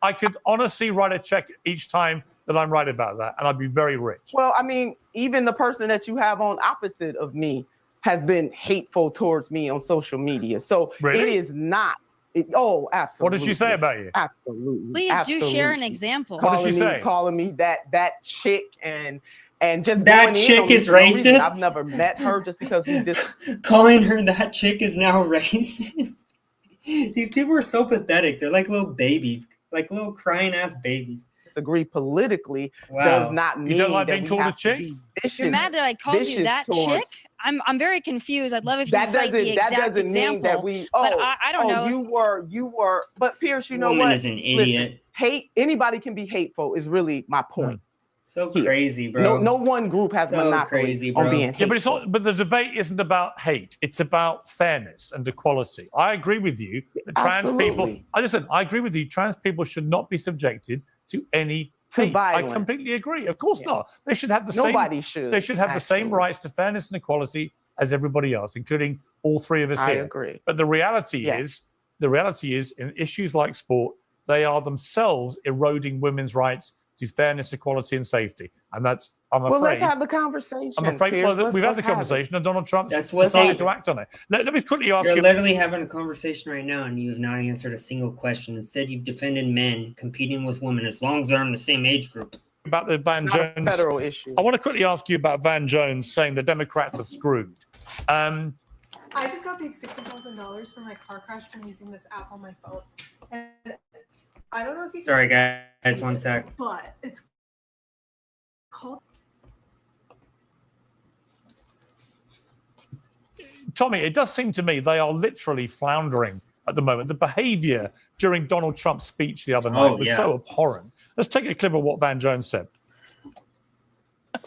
I could honestly write a check each time that I'm right about that, and I'd be very rich. Well, I mean, even the person that you have on opposite of me has been hateful towards me on social media. So it is not. Absolutely. What did she say about you? Absolutely. Please do share an example. What did she say? Calling me that chick and just that chick is racist. I've never met her just because we just calling her that chick is now racist. These people are so pathetic. They're like little babies, like little crying ass babies. Disagree politically does not mean you don't like that being we called have a chick? to be vicious. You're mad that I called you that chick? I'm very confused. I'd love if you cite the exact example. Mean that we. But I don't know. You were. But Piers, you know Woman what? is an idiot. Listen, anybody can be hateful. Is really my point. So crazy, bro. No one group has monopoly on being hateful. Yeah, but the debate isn't about hate. It's about fairness and equality. I agree with you that trans people. I agree with you. Trans people should not be subjected to any hate. Violence. I completely agree. Of course not. They should have the Nobody same. should. They should have the same rights to fairness and equality as everybody else, including all three of us here. I agree. But the reality is, in issues like sport, they are themselves eroding women's rights to fairness, equality, and safety. And that's, I'm afraid. Well, let's have the conversation. I'm afraid. Piers, we've had the conversation, and Donald Trump That's decided to act on it. Let me quickly ask you. You're literally having a conversation right now, and you have not answered a single question. Instead, you've defended men competing with women as long as they're in the same age group. about the Van Jones federal issue. I want to quickly ask you about Van Jones saying the Democrats are screwed. I just got paid $60,000 for my car crash from using this app on my phone. And I don't know if you Sorry, can guys, see one this, sec. but it's called. Tommy, it does seem to me they are literally floundering at the moment. The behavior during Donald Trump's speech the other night was so abhorrent. Let's take a clip of what Van Jones said.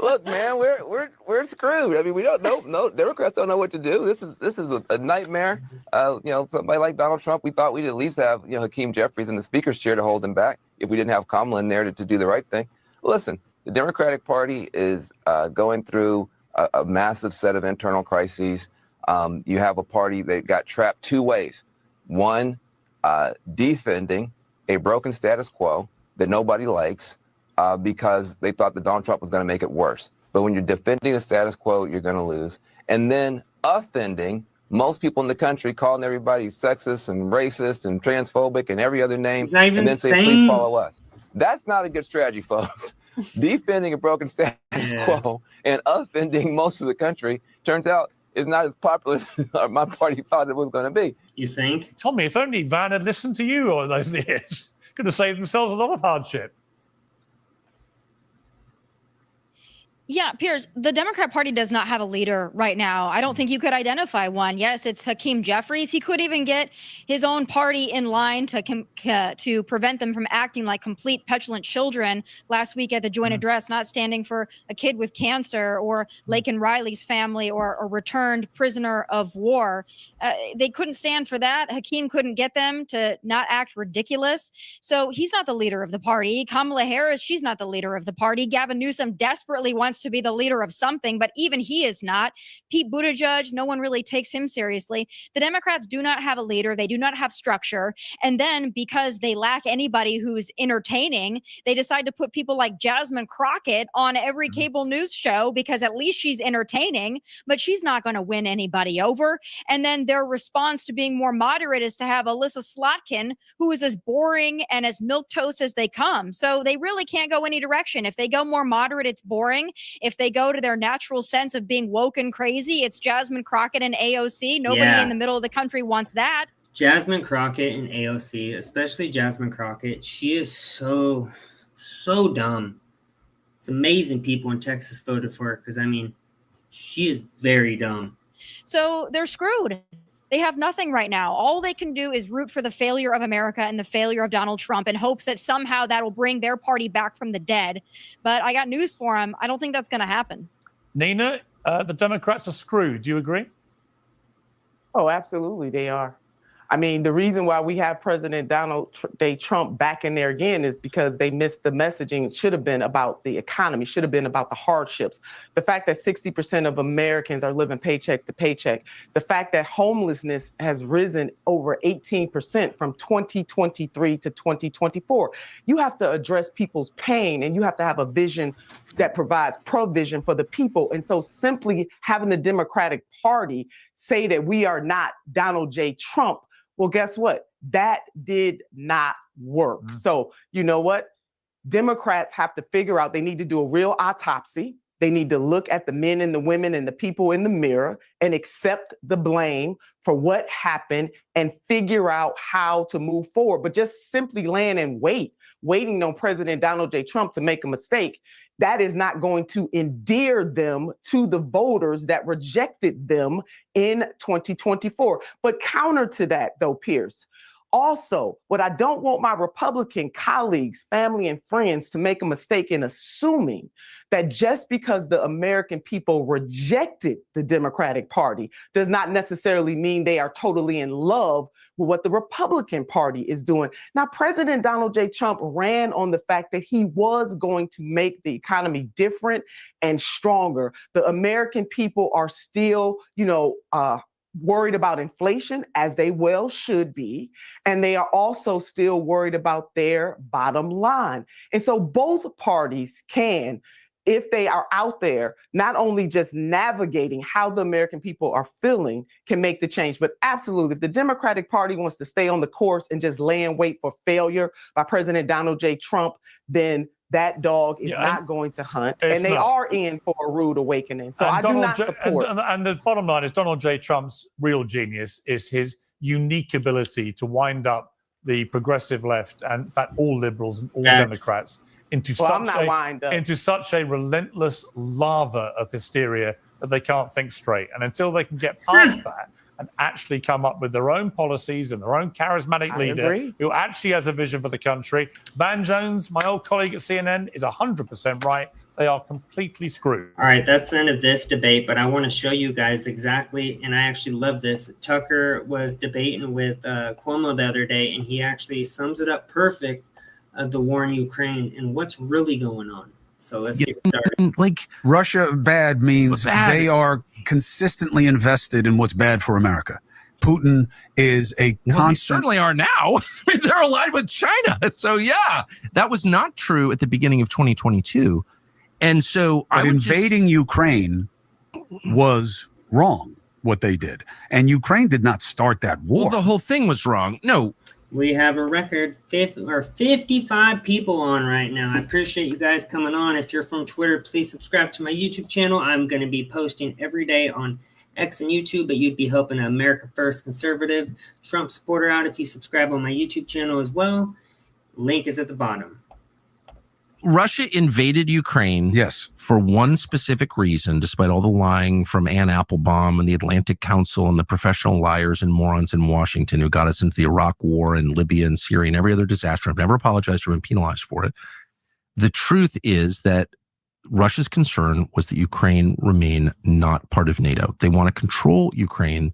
Look, man, we're screwed. I mean, we don't know. No, Democrats don't know what to do. This is a nightmare. You know, somebody like Donald Trump, we thought we'd at least have, you know, Hakeem Jeffries in the speaker's chair to hold him back if we didn't have Kamala in there to do the right thing. Listen, the Democratic Party is going through a massive set of internal crises. You have a party that got trapped two ways. One, defending a broken status quo that nobody likes because they thought that Donald Trump was going to make it worse. But when you're defending the status quo, you're going to lose. And then offending most people in the country, calling everybody sexist and racist and transphobic and every other name, and then say, please follow us. That's not a good strategy, folks. Defending a broken status quo and offending most of the country turns out is not as popular as my party thought it was going to be. You think? Tommy, if only Van had listened to you all those years, could have saved themselves a lot of hardship. Yeah, Piers, the Democrat Party does not have a leader right now. I don't think you could identify one. Yes, it's Hakeem Jeffries. He could even get his own party in line to prevent them from acting like complete petulant children last week at the joint address, not standing for a kid with cancer or Laken Riley's family or a returned prisoner of war. They couldn't stand for that. Hakeem couldn't get them to not act ridiculous. So he's not the leader of the party. Kamala Harris, she's not the leader of the party. Gavin Newsom desperately wants to be the leader of something, but even he is not. Pete Buttigieg, no one really takes him seriously. The Democrats do not have a leader. They do not have structure. And then because they lack anybody who's entertaining, they decide to put people like Jasmine Crockett on every cable news show because at least she's entertaining, but she's not going to win anybody over. And then their response to being more moderate is to have Alyssa Slotkin, who is as boring and as milquetoast as they come. So they really can't go any direction. If they go more moderate, it's boring. If they go to their natural sense of being woke and crazy, it's Jasmine Crockett and AOC. Nobody in the middle of the country wants that. Jasmine Crockett and AOC, especially Jasmine Crockett, she is so dumb. It's amazing people in Texas voted for her because, I mean, she is very dumb. So they're screwed. They have nothing right now. All they can do is root for the failure of America and the failure of Donald Trump in hopes that somehow that will bring their party back from the dead. But I got news for them. I don't think that's going to happen. Nina, the Democrats are screwed. Do you agree? Oh, absolutely, they are. I mean, the reason why we have President Donald J. Trump back in there again is because they missed the messaging. It should have been about the economy, should have been about the hardships. The fact that 60% of Americans are living paycheck to paycheck. The fact that homelessness has risen over 18% from 2023 to 2024. You have to address people's pain and you have to have a vision that provides provision for the people. And so simply having the Democratic Party say that we are not Donald J. Trump, well, guess what? That did not work. So you know what? Democrats have to figure out, they need to do a real autopsy. They need to look at the men and the women and the people in the mirror and accept the blame for what happened and figure out how to move forward. But just simply laying and waiting on President Donald J. Trump to make a mistake, that is not going to endear them to the voters that rejected them in 2024. But counter to that, though, Piers, also, what I don't want my Republican colleagues, family, and friends to make a mistake in assuming that just because the American people rejected the Democratic Party does not necessarily mean they are totally in love with what the Republican Party is doing. Now, President Donald J. Trump ran on the fact that he was going to make the economy different and stronger. The American people are still, worried about inflation, as they well should be, and they are also still worried about their bottom line. And so both parties can, if they are out there, not only just navigating how the American people are feeling, can make the change. But absolutely, if the Democratic Party wants to stay on the course and just lay in wait for failure by President Donald J. Trump, then that dog is Yeah, not going to hunt, it's and they not. are in for a rude awakening. So And I do not support. And the bottom line is Donald J. Trump's real genius is his unique ability to wind up the progressive left and in fact all liberals and all Democrats into such a relentless lava of hysteria that they can't think straight. And until they can get past that and actually come up with their own policies and their own charismatic leader who actually has a vision for the country, Van Jones, my old colleague at CNN, is 100% right. They are completely screwed. All right, that's the end of this debate, but I want to show you guys exactly, and I actually love this. Tucker was debating with Cuomo the other day, and he actually sums it up perfect, the war in Ukraine and what's really going on. So let's get started. Like Russia bad means they are consistently invested in what's bad for America. Putin is a constant. They certainly are now. I mean, they're aligned with China. So yeah, that was not true at the beginning of 2022. And so but invading Ukraine was wrong, what they did. And Ukraine did not start that war. Well, the whole thing was wrong. No. We have a record 55 people on right now. I appreciate you guys coming on. If you're from Twitter, please subscribe to my YouTube channel. I'm going to be posting every day on X and YouTube, but you'd be helping an America First conservative Trump supporter out if you subscribe on my YouTube channel as well. Link is at the bottom. Russia invaded Ukraine, yes, for one specific reason, despite all the lying from Ann Applebaum and the Atlantic Council and the professional liars and morons in Washington who got us into the Iraq War and Libya and Syria and every other disaster. I've never apologized or been penalized for it. The truth is that Russia's concern was that Ukraine remain not part of NATO. They want to control Ukraine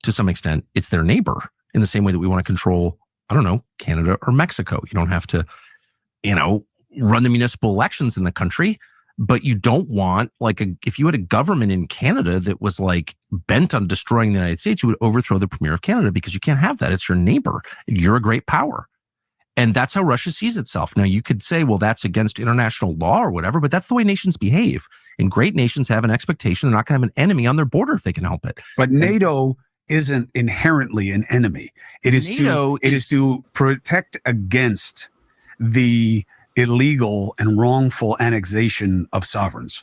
to some extent. It's their neighbor in the same way that we want to control, I don't know, Canada or Mexico. You don't have to, run the municipal elections in the country, but you don't want if you had a government in Canada that was bent on destroying the United States, you would overthrow the premier of Canada because you can't have that. It's your neighbor. You're a great power. And that's how Russia sees itself. Now you could say, well, that's against international law or whatever, but that's the way nations behave. And great nations have an expectation they're not going to have an enemy on their border if they can help it. But NATO isn't inherently an enemy. It is to protect against the illegal and wrongful annexation of sovereigns.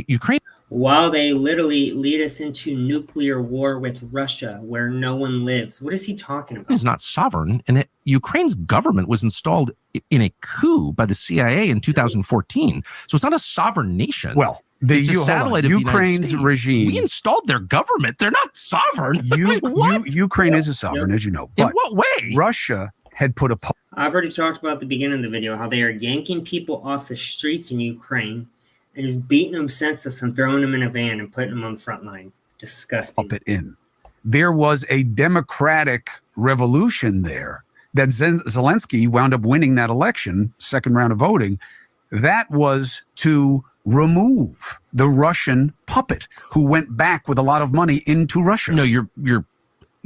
Ukraine. While they literally lead us into nuclear war with Russia, where no one lives. What is he talking about? It's not sovereign, and Ukraine's government was installed in a coup by the CIA in 2014. So it's not a sovereign nation. Well, it's a satellite of Ukraine's regime. We installed their government. They're not sovereign. Ukraine is a sovereign, as you know. But in what way? Russia had put a. I've already talked about at the beginning of the video how they are yanking people off the streets in Ukraine and just beating them senseless and throwing them in a van and putting them on the front line. Disgusting. There was a democratic revolution there that Zelensky wound up winning that election, second round of voting. That was to remove the Russian puppet who went back with a lot of money into Russia. No,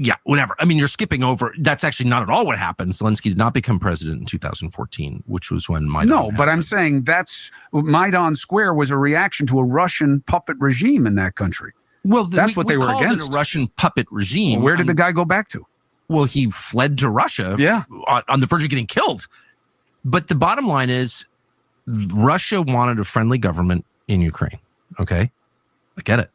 yeah, whatever. I mean, you're skipping over. That's actually not at all what happened. Zelensky did not become president in 2014, which was when Maidan happened. But I'm saying Maidan Square was a reaction to a Russian puppet regime in that country. Well, that's what they were against. It a Russian puppet regime. Well, where did the guy go back to? Well, he fled to Russia. Yeah, on the verge of getting killed. But the bottom line is, Russia wanted a friendly government in Ukraine. Okay, I get it.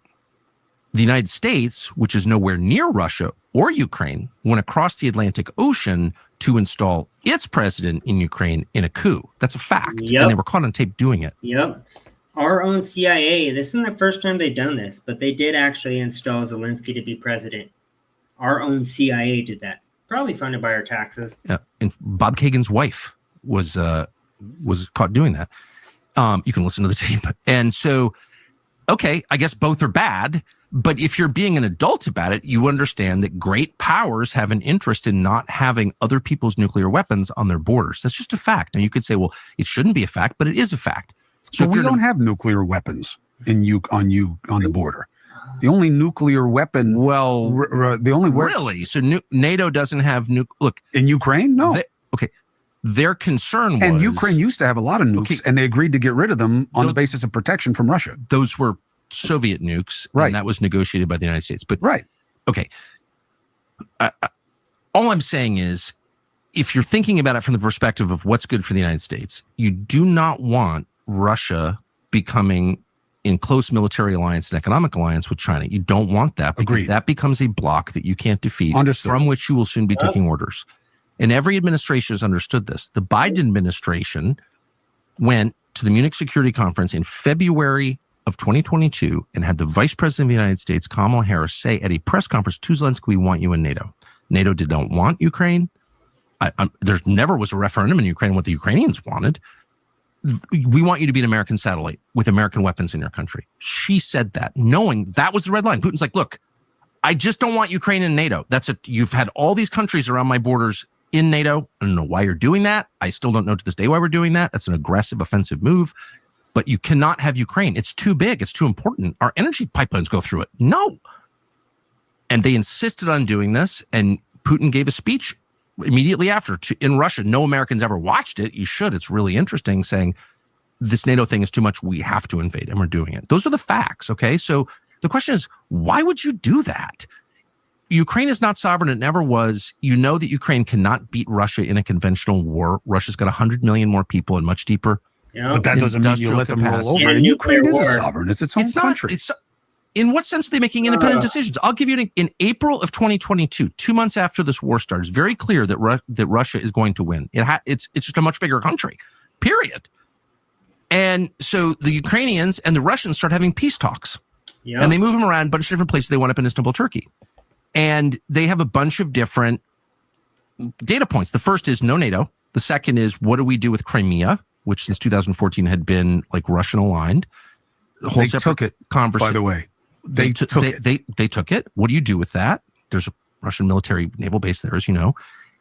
The United States, which is nowhere near Russia or Ukraine, went across the Atlantic Ocean to install its president in Ukraine in a coup. That's a fact. Yep. And they were caught on tape doing it. Yep. Our own CIA, this isn't the first time they've done this, but they did actually install Zelensky to be president. Our own CIA did that. Probably funded by our taxes. Yeah. And Bob Kagan's wife was caught doing that. You can listen to the tape. And so, okay, I guess both are bad. But if you're being an adult about it, you understand that great powers have an interest in not having other people's nuclear weapons on their borders. That's just a fact. Now, you could say, well, it shouldn't be a fact, but it is a fact. So we don't have nuclear weapons on the border. The only nuclear weapon. Well, really. So NATO doesn't have Look, in Ukraine, no. Their concern was, and Ukraine used to have a lot of nukes, and they agreed to get rid of them on the basis of protection from Russia. Those were Soviet nukes, right? And that was negotiated by the United States. But right, okay. All I'm saying is, if you're thinking about it from the perspective of what's good for the United States, you do not want Russia becoming in close military alliance and economic alliance with China. You don't want that because that becomes a block that you can't defeat, from which you will soon be taking orders. And every administration has understood this. The Biden administration went to the Munich Security Conference in February of 2022 and had the Vice President of the United States, Kamala Harris, say at a press conference to Zelensky, we want you in NATO. NATO did not want Ukraine. There's never was a referendum in Ukraine what the Ukrainians wanted. We want you to be an American satellite with American weapons in your country. She said that, knowing that was the red line. Putin's like, look, I just don't want Ukraine in NATO. You've had all these countries around my borders in NATO. I don't know why you're doing that. I still don't know to this day why we're doing that. That's an aggressive, offensive move. But you cannot have Ukraine. It's too big. It's too important. Our energy pipelines go through it. No. And they insisted on doing this. And Putin gave a speech immediately after in Russia. No Americans ever watched it. You should. It's really interesting, saying this NATO thing is too much. We have to invade, and we're doing it. Those are the facts. Okay. So the question is, why would you do that? Ukraine is not sovereign. It never was. You know that Ukraine cannot beat Russia in a conventional war. Russia's got 100 million more people and much deeper. But that doesn't mean you let them roll over. And Ukraine is a sovereign. It's its own country. In what sense are they making independent decisions? I'll give you in April of 2022, 2 months after this war started, it's very clear that Russia is going to win. It's just a much bigger country, period. And so the Ukrainians and the Russians start having peace talks. Yep. And they move them around a bunch of different places. They wind up in Istanbul, Turkey. And they have a bunch of different data points. The first is no NATO. The second is, what do we do with Crimea, which since 2014 had been like Russian aligned. They took it, by the way. They took it. They took it. What do you do with that? There's a Russian military naval base there, as you know.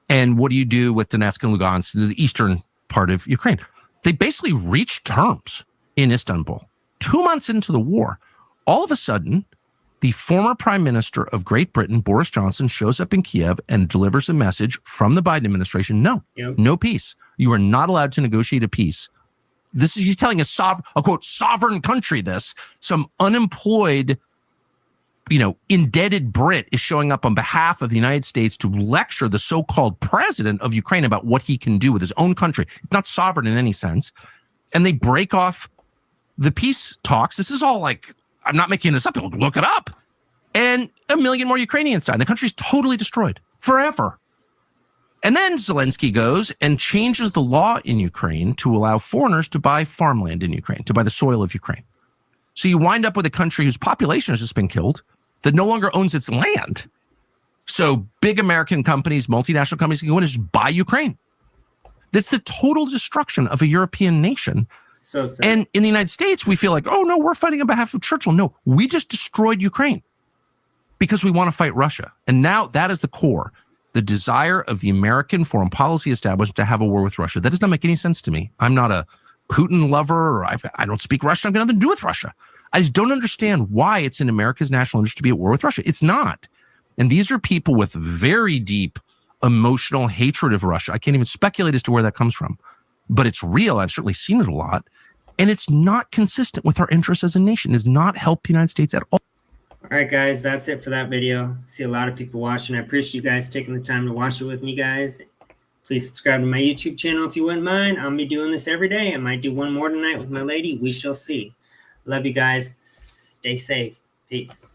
And what do you do with Donetsk and Lugansk, the eastern part of Ukraine? They basically reached terms in Istanbul. 2 months into the war, all of a sudden, the former prime minister of Great Britain, Boris Johnson, shows up in Kiev and delivers a message from the Biden administration. No peace. You are not allowed to negotiate a peace. He's telling a quote, sovereign country this. Some unemployed, indebted Brit is showing up on behalf of the United States to lecture the so-called president of Ukraine about what he can do with his own country. It's not sovereign in any sense. And they break off the peace talks. This is all like, I'm not making this up. Look it up. And 1 million more Ukrainians died. The country's totally destroyed forever. And then Zelensky goes and changes the law in Ukraine to allow foreigners to buy farmland in Ukraine, to buy the soil of Ukraine. So you wind up with a country whose population has just been killed, that no longer owns its land. So big American companies, multinational companies can go in and just buy Ukraine. That's the total destruction of a European nation. So sad. And in the United States, we feel like, oh, no, we're fighting on behalf of Churchill. No, we just destroyed Ukraine because we want to fight Russia. And now that is the core, the desire of the American foreign policy establishment to have a war with Russia. That does not make any sense to me. I'm not a Putin lover, or I don't speak Russian. I've got nothing to do with Russia. I just don't understand why it's in America's national interest to be at war with Russia. It's not. And these are people with very deep emotional hatred of Russia. I can't even speculate as to where that comes from. But it's real. I've certainly seen it a lot. And it's not consistent with our interests as a nation. It does not help the United States at all. All right, guys, that's it for that video. I see a lot of people watching. I appreciate you guys taking the time to watch it with me, guys. Please subscribe to my YouTube channel if you wouldn't mind. I'll be doing this every day. I might do one more tonight with my lady. We shall see. Love you guys. Stay safe. Peace.